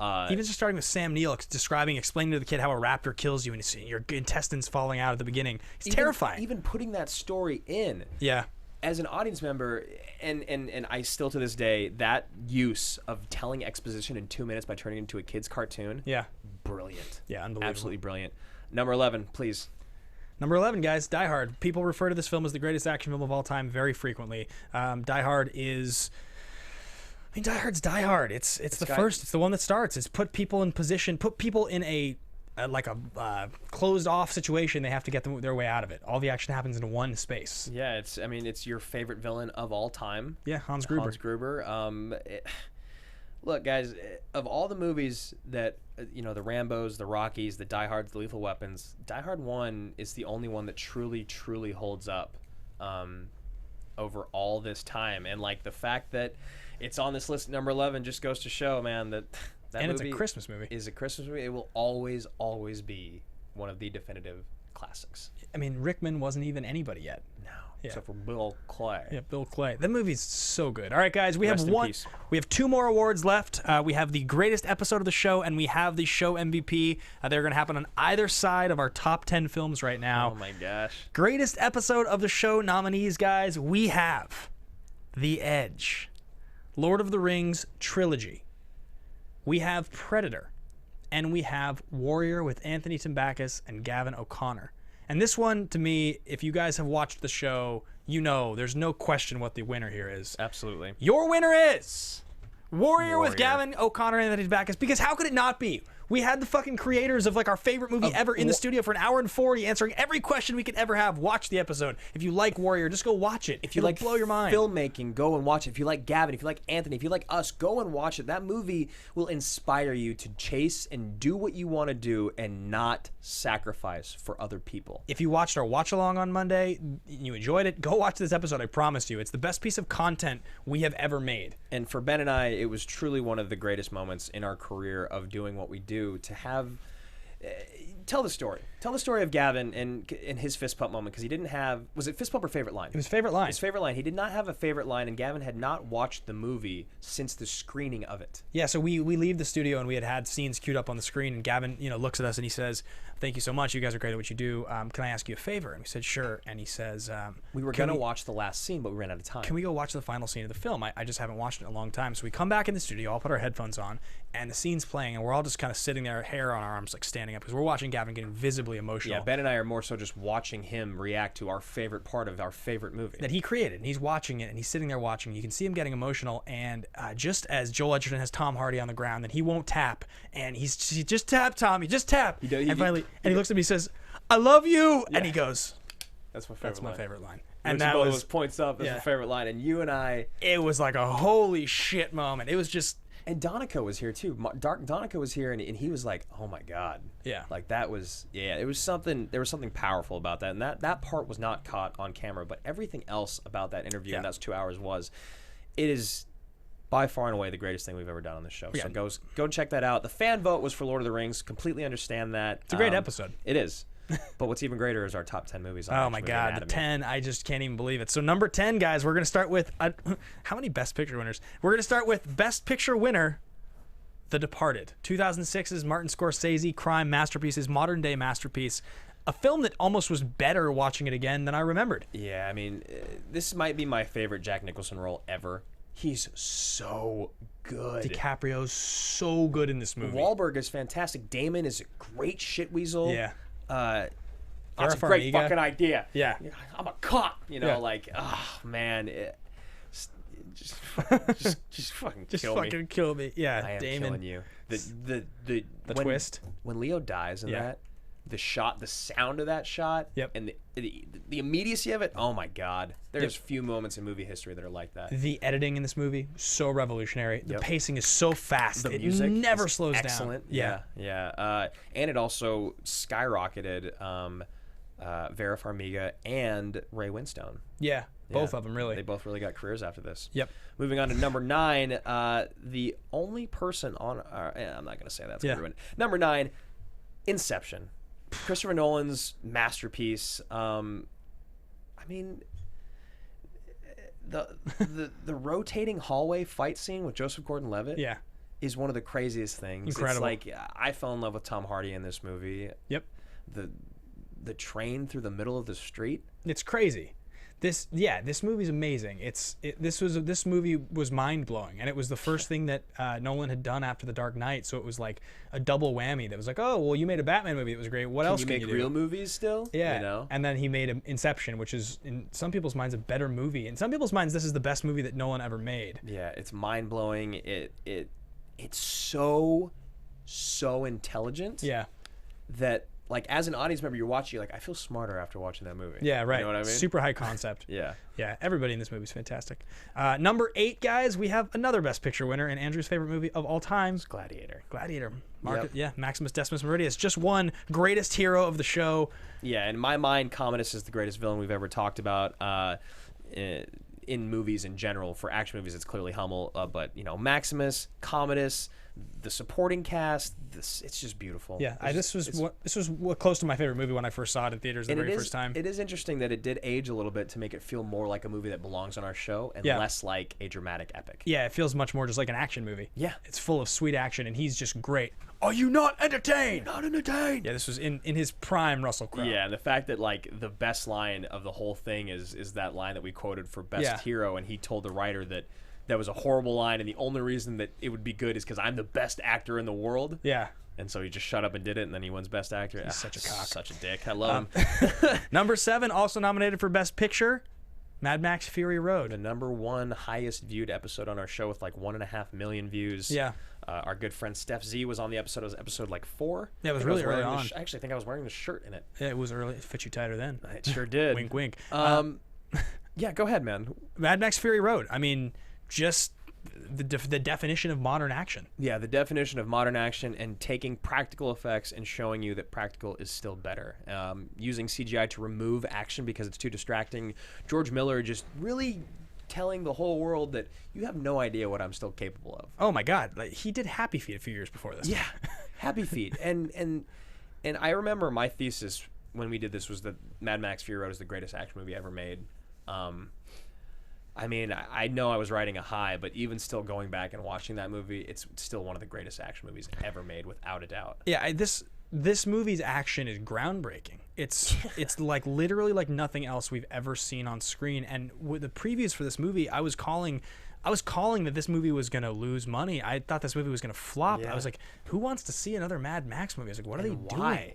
Even just starting with Sam Neill explaining to the kid how a raptor kills you and your intestines falling out at the beginning. It's terrifying. Even putting that story in. Yeah. As an audience member, and I still to this day, that use of telling exposition in 2 minutes by turning it into a kid's cartoon, Yeah. brilliant. Yeah, unbelievable. Absolutely brilliant. Number 11, please. Number 11, guys, Die Hard. People refer to this film as the greatest action film of all time very frequently. Die Hard is... I mean, Die Hard's Die Hard. It's the first. It's the one that starts. It's put people in position, put people in a closed off situation. They have to get their way out of it. All the action happens in one space. Yeah, it's your favorite villain of all time. Yeah, Hans Gruber. Hans Gruber. Look, guys, of all the movies that the Rambos, the Rockies, the Die Hards, the Lethal Weapons, Die Hard 1 is the only one that truly, truly holds up over all this time. And like the fact that it's on this list at number 11 just goes to show, man, that and it's movie a Christmas movie. Is a Christmas movie. It will always, always be one of the definitive classics. I mean, Rickman wasn't even anybody yet. No, Yeah. except for Bill Clay. Yeah, Bill Clay. That movie's so good. All right, guys, we Rest have in one. peace. We have 2 more awards left. We have the greatest episode of the show, and we have the show MVP. They're going to happen on either side of our top 10 films right now. Oh my gosh. Greatest episode of the show nominees, guys. We have The Edge, Lord of the Rings trilogy. We have Predator, and we have Warrior with Anthony Tambakis and Gavin O'Connor. And this one, to me, if you guys have watched the show, you know there's no question what the winner here is. Absolutely. Your winner is Warrior with Gavin O'Connor and Anthony Backus, because how could it not be? We had the fucking creators of like our favorite movie ever in the studio for an hour and 40 answering every question we could ever have. Watch the episode. If you like Warrior, just go watch it. If you It'll like blow your mind. filmmaking, go and watch it. If you like Gavin, if you like Anthony, if you like us, go and watch it. That movie will inspire you to chase and do what you want to do and not sacrifice for other people. If you watched our watch along on Monday, you enjoyed it, go watch this episode. I promise you. It's the best piece of content we have ever made. And for Ben and I, it was truly one of the greatest moments in our career of doing what we do, to have tell the story of Gavin and his fist pump moment, because he didn't have, was it fist pump or favorite line? It was favorite line. His favorite line. He did not have a favorite line, and Gavin had not watched the movie since the screening of it. Yeah, so we leave the studio and we had scenes queued up on the screen, and Gavin, looks at us and he says, "Thank you so much. You guys are great at what you do. Can I ask you a favor?" And we said, "Sure." And he says, we were going to watch the last scene, but we ran out of time. "Can we go watch the final scene of the film? I just haven't watched it in a long time." So we come back in the studio, all put our headphones on, and the scene's playing, and we're all just kind of sitting there, hair on our arms, like standing up, because we're watching Gavin getting visibly emotional. Yeah, Ben and I are more so just watching him react to our favorite part of our favorite movie that he created, and he's watching it, and he's sitting there watching. You can see him getting emotional, and just as Joel Edgerton has Tom Hardy on the ground, and he won't tap, and he just tap, Tommy, just tap. And finally, he looks at me, and says, "I love you," and he goes, "That's my favorite line." My favorite line. And that was points up as my favorite line. And you and I, it was like a holy shit moment. It was just. And Donica was here too. Donica was here, and he was like, "Oh my god!" Yeah, like that was It was something. There was something powerful about that, and that part was not caught on camera. But everything else about that interview and that's 2 hours it is by far and away the greatest thing we've ever done on this show. Yeah. So go check that out. The fan vote was for Lord of the Rings. Completely understand that. It's a great episode. It is. But what's even greater is our top 10 movies. On oh my god, the 10! I just can't even believe it. So number 10, guys, we're gonna start with how many Best Picture winners? We're gonna start with Best Picture winner, The Departed, 2006's Martin Scorsese crime masterpiece, his modern day masterpiece. A film that almost was better watching it again than I remembered. Yeah, I mean, this might be my favorite Jack Nicholson role ever. He's so good. DiCaprio's so good in this movie. Wahlberg is fantastic. Damon is a great shit weasel. Yeah. That's a great fucking idea. Yeah. I'm a cop. Like, oh man, just fucking kill me. Yeah, I am Damon. killing you. The twist when Leo dies in that. The shot, the sound of that shot, and the immediacy of it. Oh my God! There's few moments in movie history that are like that. The editing in this movie so revolutionary. The pacing is so fast. The it music never slows excellent. down. Yeah. And it also skyrocketed Vera Farmiga and Ray Winstone. Yeah, both of them really. They both really got careers after this. Yep. Moving on to number 9, the only person on. I'm not gonna say that. It's gonna ruin it. Number 9, Inception. Christopher Nolan's masterpiece. I mean, the rotating hallway fight scene with Joseph Gordon-Levitt is one of the craziest things. Incredible. It's like I fell in love with Tom Hardy in this movie. Yep. The train through the middle of the street. It's crazy. This movie's amazing. This movie was mind blowing, and it was the first thing that Nolan had done after The Dark Knight. So it was like a double whammy. That was like, oh well, you made a Batman movie that was great. What else can you do? Make real movies still? Yeah, And then he made Inception, which is in some people's minds a better movie. In some people's minds, this is the best movie that Nolan ever made. Yeah, it's mind blowing. It's so intelligent. Yeah. That. Like, as an audience member, you're watching, you're like, I feel smarter after watching that movie. Yeah, right. You know what I mean? Super high concept. Yeah. Everybody in this movie is fantastic. Number 8, guys, we have another Best Picture winner and Andrew's favorite movie of all time. It's Gladiator. Maximus Decimus Meridius. Just won greatest hero of the show. Yeah, in my mind, Commodus is the greatest villain we've ever talked about. In movies in general, for action movies, it's clearly Hummel. But, Maximus, Commodus, the supporting cast, it's just beautiful. Yeah, this was close to my favorite movie when I first saw it in theaters the very first time. It is interesting that it did age a little bit to make it feel more like a movie that belongs on our show and less like a dramatic epic. Yeah, it feels much more just like an action movie. Yeah. It's full of sweet action, and he's just great. Are you not entertained? Not entertained. Yeah, this was in his prime Russell Crowe. Yeah, and the fact that, like, the best line of the whole thing is that line that we quoted for Best Hero, and he told the writer that was a horrible line, and the only reason that it would be good is because I'm the best actor in the world. Yeah. And so he just shut up and did it, and then he wins Best Actor. He's such a cock. Such a dick. I love him. Number 7, also nominated for Best Picture, Mad Max Fury Road. The #1 highest viewed episode on our show with like 1.5 million views. Yeah. Our good friend Steph Z was on the episode. It was episode like 4. Yeah, it was really early on. I actually think I was wearing the shirt in it. Yeah, it was early. It fit you tighter then. It sure did. Wink, wink. Yeah, go ahead, man. Mad Max Fury Road. I mean, just the definition of modern action. Yeah, the definition of modern action and taking practical effects and showing you that practical is still better. Using CGI to remove action because it's too distracting. George Miller just really telling the whole world that you have no idea what I'm still capable of. Oh my God, like, he did Happy Feet a few years before this. Yeah, Happy Feet. And I remember my thesis when we did this was that Mad Max Fury Road is the greatest action movie ever made. I mean, I know I was riding a high, but even still going back and watching that movie, it's still one of the greatest action movies ever made, without a doubt. Yeah, this movie's action is groundbreaking. It's like literally like nothing else we've ever seen on screen. And with the previews for this movie, I was calling that this movie was gonna lose money. I thought this movie was gonna flop. Yeah. I was like, who wants to see another Mad Max movie? I was like, what are they doing? Why?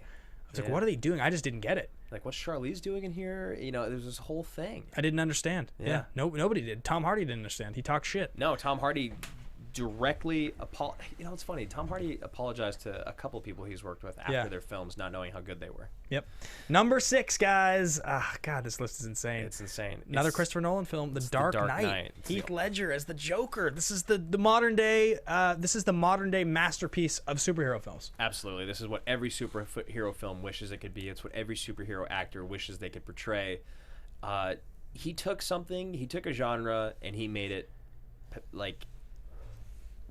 I was like, what are they doing? I just didn't get it. Like, what's Charlize doing in here? You know, there's this whole thing. I didn't understand. Yeah. Nobody did. Tom Hardy didn't understand. He talked shit. No, Tom Hardy directly you know, it's funny. Tom Hardy apologized to a couple people he's worked with after their films, not knowing how good they were. Yep. Number 6, guys. God, this list is insane. It's insane. Another Christopher Nolan film, The Dark Knight. Heath Ledger as the Joker. This is the modern day. This is the modern day masterpiece of superhero films. Absolutely. This is what every superhero film wishes it could be. It's what every superhero actor wishes they could portray. He took a genre, and he made it like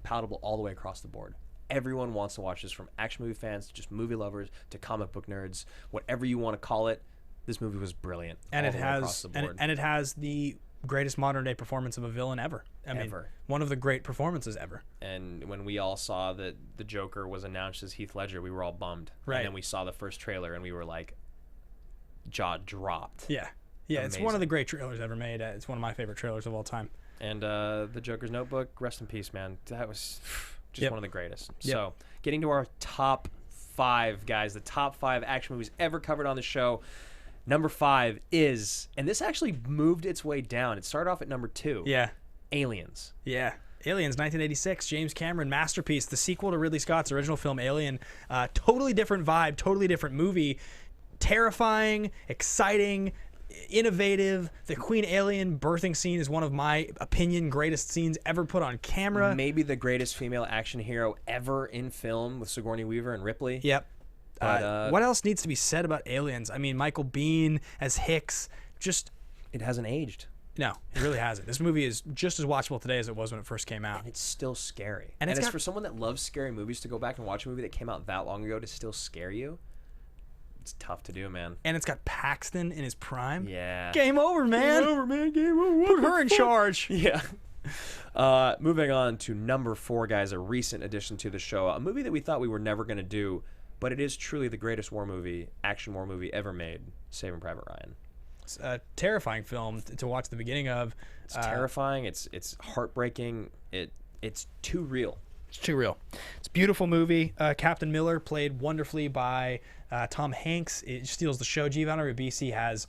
palatable all the way across the board. Everyone wants to watch this, from action movie fans to just movie lovers to comic book nerds, whatever you want to call it. This movie was brilliant. And it has the greatest modern day performance of a villain ever. I mean, one of the great performances ever. And when we all saw that the Joker was announced as Heath Ledger, we were all bummed. Right. And then we saw the first trailer and we were like, jaw dropped. Yeah. Yeah, It's one of the great trailers ever made. It's one of my favorite trailers of all time. And the Joker's Notebook, rest in peace, man. That was just one of the greatest. Yep. So, getting to our top 5, guys, the top 5 action movies ever covered on the show. Number 5 is, and this actually moved its way down. It started off at number 2. Yeah. Aliens. Yeah. Aliens, 1986, James Cameron, masterpiece, the sequel to Ridley Scott's original film Alien. Totally different vibe, totally different movie. Terrifying, exciting, innovative. The Queen Alien birthing scene is one of my opinion greatest scenes ever put on camera. Maybe the greatest female action hero ever in film, with Sigourney Weaver and Ripley. Yep. But, what else needs to be said about Aliens? I mean, Michael Biehn as Hicks, just... It hasn't aged. No, it really hasn't. This movie is just as watchable today as it was when it first came out. And it's still scary. And it's for someone that loves scary movies to go back and watch a movie that came out that long ago to still scare you. It's tough to do, man. And it's got Paxton in his prime. Yeah. Game over, man. Game over, man. Game over. Put her in charge. Yeah. Moving on to number 4, guys, a recent addition to the show. A movie that we thought we were never going to do, but it is truly the greatest action war movie ever made, Saving Private Ryan. It's a terrifying film to watch the beginning of. It's terrifying. It's heartbreaking. It's too real. It's too real. It's a beautiful movie. Captain Miller, played wonderfully by Tom Hanks. It steals the show. Giovanni Ribisi has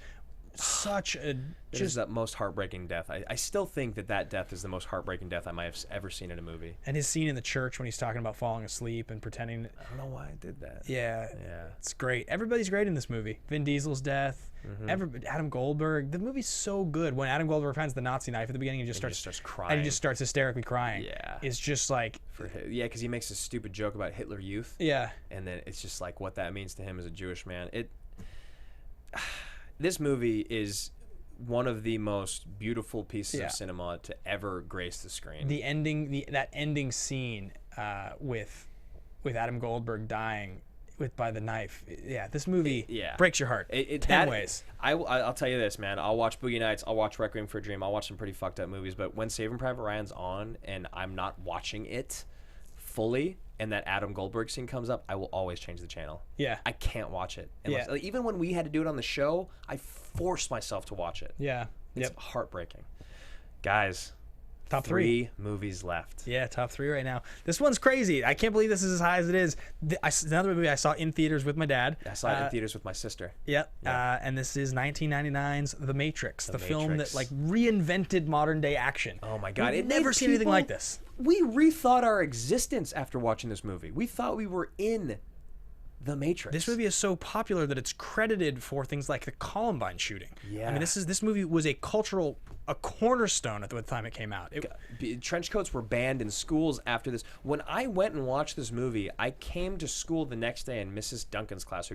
such a... It is that most heartbreaking death. I still think that death is the most heartbreaking death I might have ever seen in a movie. And his scene in the church when he's talking about falling asleep and pretending... I don't know why I did that. Yeah. Yeah. It's great. Everybody's great in this movie. Vin Diesel's death. Adam Goldberg. The movie's so good. When Adam Goldberg finds the Nazi knife at the beginning, he just starts crying. And he just starts hysterically crying. Yeah. It's just like... because he makes a stupid joke about Hitler Youth. Yeah. And then it's just like what that means to him as a Jewish man. This movie is one of the most beautiful pieces of cinema to ever grace the screen. The ending, that ending scene with Adam Goldberg dying by the knife. Yeah, this movie breaks your heart. 10 ways. I'll tell you this, man. I'll watch Boogie Nights. I'll watch Requiem for a Dream. I'll watch some pretty fucked up movies. But when Saving Private Ryan's on and I'm not watching it fully, and that Adam Goldberg scene comes up, I will always change the channel. Yeah. I can't watch it. Like, even when we had to do it on the show, I forced myself to watch it. Yeah. It's heartbreaking. Guys, Top 3 movies left. Yeah, top 3 right now. This one's crazy. I can't believe this is as high as it is. Another movie I saw in theaters with my dad. I saw it in theaters with my sister. Yep. Yeah. And this is 1999's The Matrix, the film Matrix. that like reinvented modern day action. Oh my God! We've It never made seen anything people- like this. We rethought our existence after watching this movie. We thought we were in The Matrix. This movie is so popular that it's credited for things like the Columbine shooting. I Yeah. mean, this movie was a cornerstone at the time it came out. Trench coats were banned in schools after this. When I went and watched this movie, I came to school the next day, and Mrs. Duncan's class,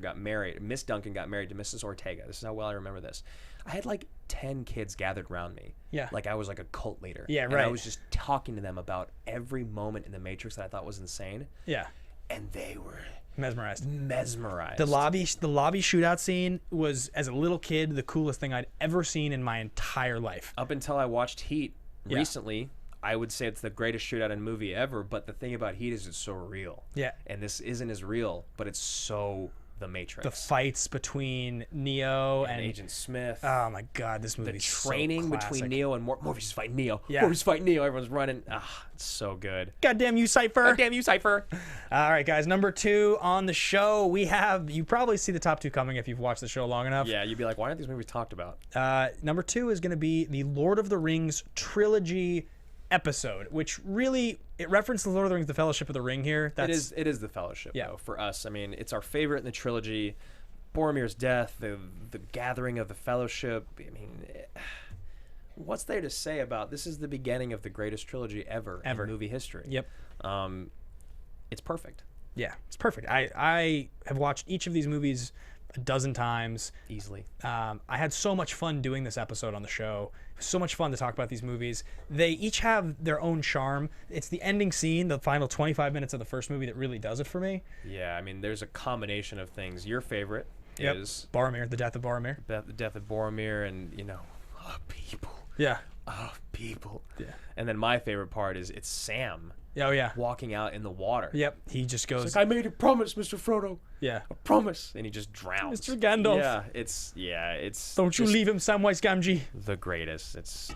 Miss Duncan got married to Mrs. Ortega. This is how well I remember this. I had like 10 kids gathered around me. Yeah. Like I was like a cult leader. Yeah, And right. I was just talking to them about every moment in The Matrix that I thought was insane. Yeah, And they were mesmerized. mesmerized. The lobby shootout scene was, as a little kid, the coolest thing I'd ever seen in my entire life. Up until I watched Heat Yeah. recently, I would say it's the greatest shootout in a movie ever. But the thing about Heat is it's so real. Yeah. And this isn't as real, but it's so The Matrix. The fights between Neo and Agent Smith. oh my God, this movie. The training between Neo and Morpheus is fighting Neo. Yeah. Morpheus is fighting Neo. Everyone's running. Ah, it's so good. Goddamn you, Cypher! God damn you, Cypher. All right, guys. Number 2 on the show, we have. You probably see the top 2 coming if you've watched the show long enough. Yeah, you'd be like, why aren't these movies talked about? Number 2 is going to be the Lord of the Rings trilogy episode, which really it referenced the Lord of the Rings, the Fellowship of the Ring here. It is the Fellowship, Yeah. though, for us. I mean, it's our favorite in the trilogy. Boromir's death, the gathering of the Fellowship. I mean, what's there to say about this? Is the beginning of the greatest trilogy ever in movie history. Yep. It's perfect. Yeah, it's perfect. I have watched each of these movies a dozen times. Easily. I had so much fun doing this episode on the show. It was so much fun to talk about these movies. They each have their own charm. It's the ending scene, the final 25 minutes of the first movie that really does it for me. Yeah, I mean, there's a combination of things. Your favorite is Boromir, the death of Boromir. the death of Boromir, and people. Yeah. People. Yeah. And then my favorite part is it's Sam Oh yeah. walking out in the water. Yep. He just goes. It's like, I made a promise, Mr. Frodo. Yeah. A promise, and he just drowns. Mr. Gandalf. Yeah, it's. Don't you just leave him, Samwise Gamgee. the greatest. It's.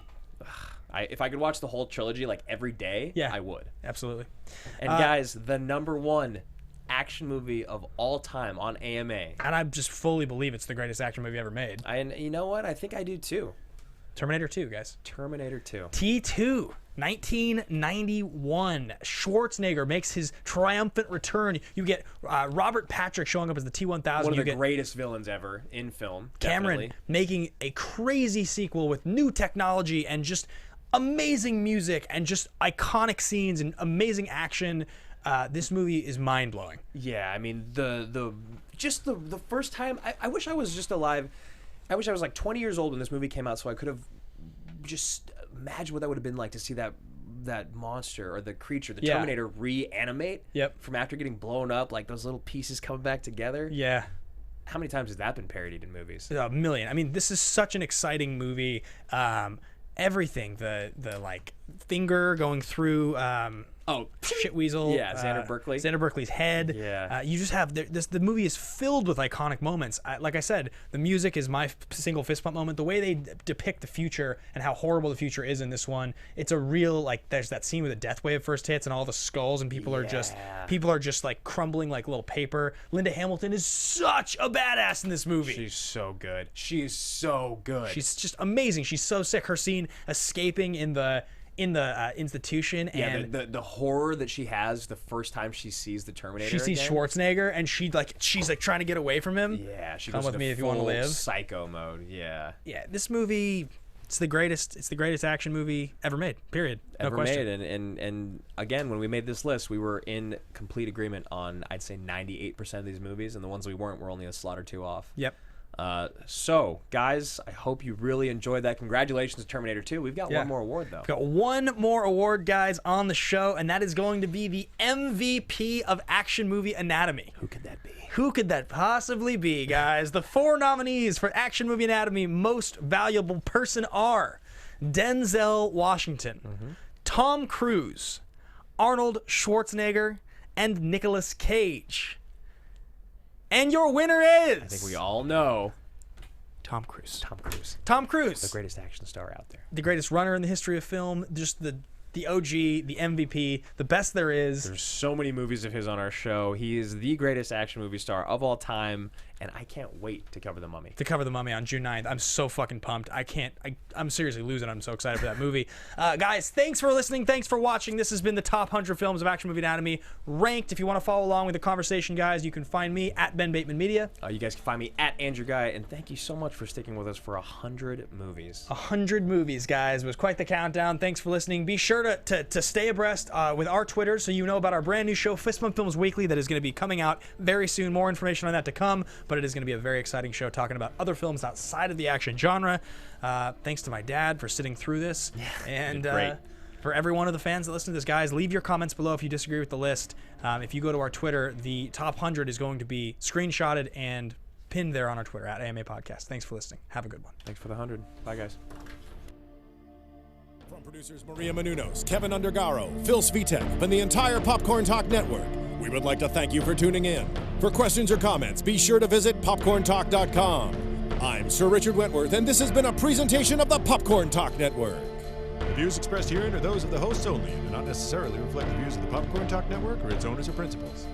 If I could watch the whole trilogy like every day, Yeah. I would. Absolutely. And guys, the #1 action movie of all time on AMA. And I just fully believe it's the greatest action movie ever made. And you know what? I think I do too. Terminator 2, guys. Terminator 2. T2, 1991. Schwarzenegger makes his triumphant return. You get Robert Patrick showing up as the T-1000. One of you the get greatest villains ever in film. Cameron definitely. making a crazy sequel with new technology and just amazing music and just iconic scenes and amazing action. This movie is mind-blowing. Yeah, I mean the first time. I wish I was just alive. I wish I was like 20 years old when this movie came out, so I could have just imagined what that would have been like to see that monster or the creature, the Yeah. Terminator, reanimate. Yep. From after getting blown up, like those little pieces coming back together. Yeah. How many times has that been parodied in movies? A million. I mean, this is such an exciting movie. Everything, the like finger going through shit weasel. Yeah, Xander Berkeley. Xander Berkeley's head. Yeah. You just have the movie is filled with iconic moments. Like I said, the music is my single fist pump moment. The way they depict the future and how horrible the future is in this one, it's a real like. There's that scene where the death wave first hits and all the skulls and people are just like crumbling like little paper. Linda Hamilton is such a badass in this movie. She's so good. She's so good. She's just amazing. She's so sick. Her scene escaping in the institution and the horror that she has the first time she sees the Terminator. she sees again. Schwarzenegger and she's like trying to get away from him. Yeah, she Come goes with into me if you want to full live. Psycho mode. Yeah. Yeah, this movie, it's the greatest action movie ever made. Period. No Ever question. made, and again, when we made this list, we were in complete agreement on I'd say 98% of these movies, and the ones we weren't were only a slot or two off. Yep. So, guys, I hope you really enjoyed that. Congratulations to Terminator 2. We've got one more award, though. Got one more award, guys, on the show, and that is going to be the MVP of Action Movie Anatomy. Who could that be? Who could that possibly be, guys? The 4 nominees for Action Movie Anatomy Most Valuable Person are Denzel Washington, Tom Cruise, Arnold Schwarzenegger, and Nicolas Cage. And your winner is... I think we all know. Tom Cruise. Tom Cruise. Tom Cruise. The greatest action star out there. The greatest runner in the history of film. Just the OG, the MVP, the best there is. There's so many movies of his on our show. He is the greatest action movie star of all time, and I can't wait to cover The Mummy. To cover The Mummy on June 9th. I'm so fucking pumped. I'm seriously losing. I'm so excited for that movie. Guys, thanks for listening. Thanks for watching. This has been the top 100 films of Action Movie Anatomy ranked. If you want to follow along with the conversation, guys, you can find me at Ben Bateman Media. You guys can find me at Andrew Guy, and thank you so much for sticking with us for 100 movies. 100 movies, guys. It was quite the countdown. Thanks for listening. Be sure to stay abreast with our Twitter so you know about our brand new show, Fist Bump Films Weekly, that is going to be coming out very soon. More information on that to come, but it is going to be a very exciting show talking about other films outside of the action genre. Thanks to my dad for sitting through this. And for every one of the fans that listen to this, guys, leave your comments below if you disagree with the list. If you go to our Twitter, the top 100 is going to be screenshotted and pinned there on our Twitter at AMA Podcast. Thanks for listening. Have a good one. Thanks for the 100. Bye, guys. From producers Maria Menounos, Kevin Undergaro, Phil Svitek, and the entire Popcorn Talk Network, we would like to thank you for tuning in. For questions or comments, be sure to visit popcorntalk.com. I'm Sir Richard Wentworth, and this has been a presentation of the Popcorn Talk Network. The views expressed herein are those of the hosts only and do not necessarily reflect the views of the Popcorn Talk Network or its owners or principals.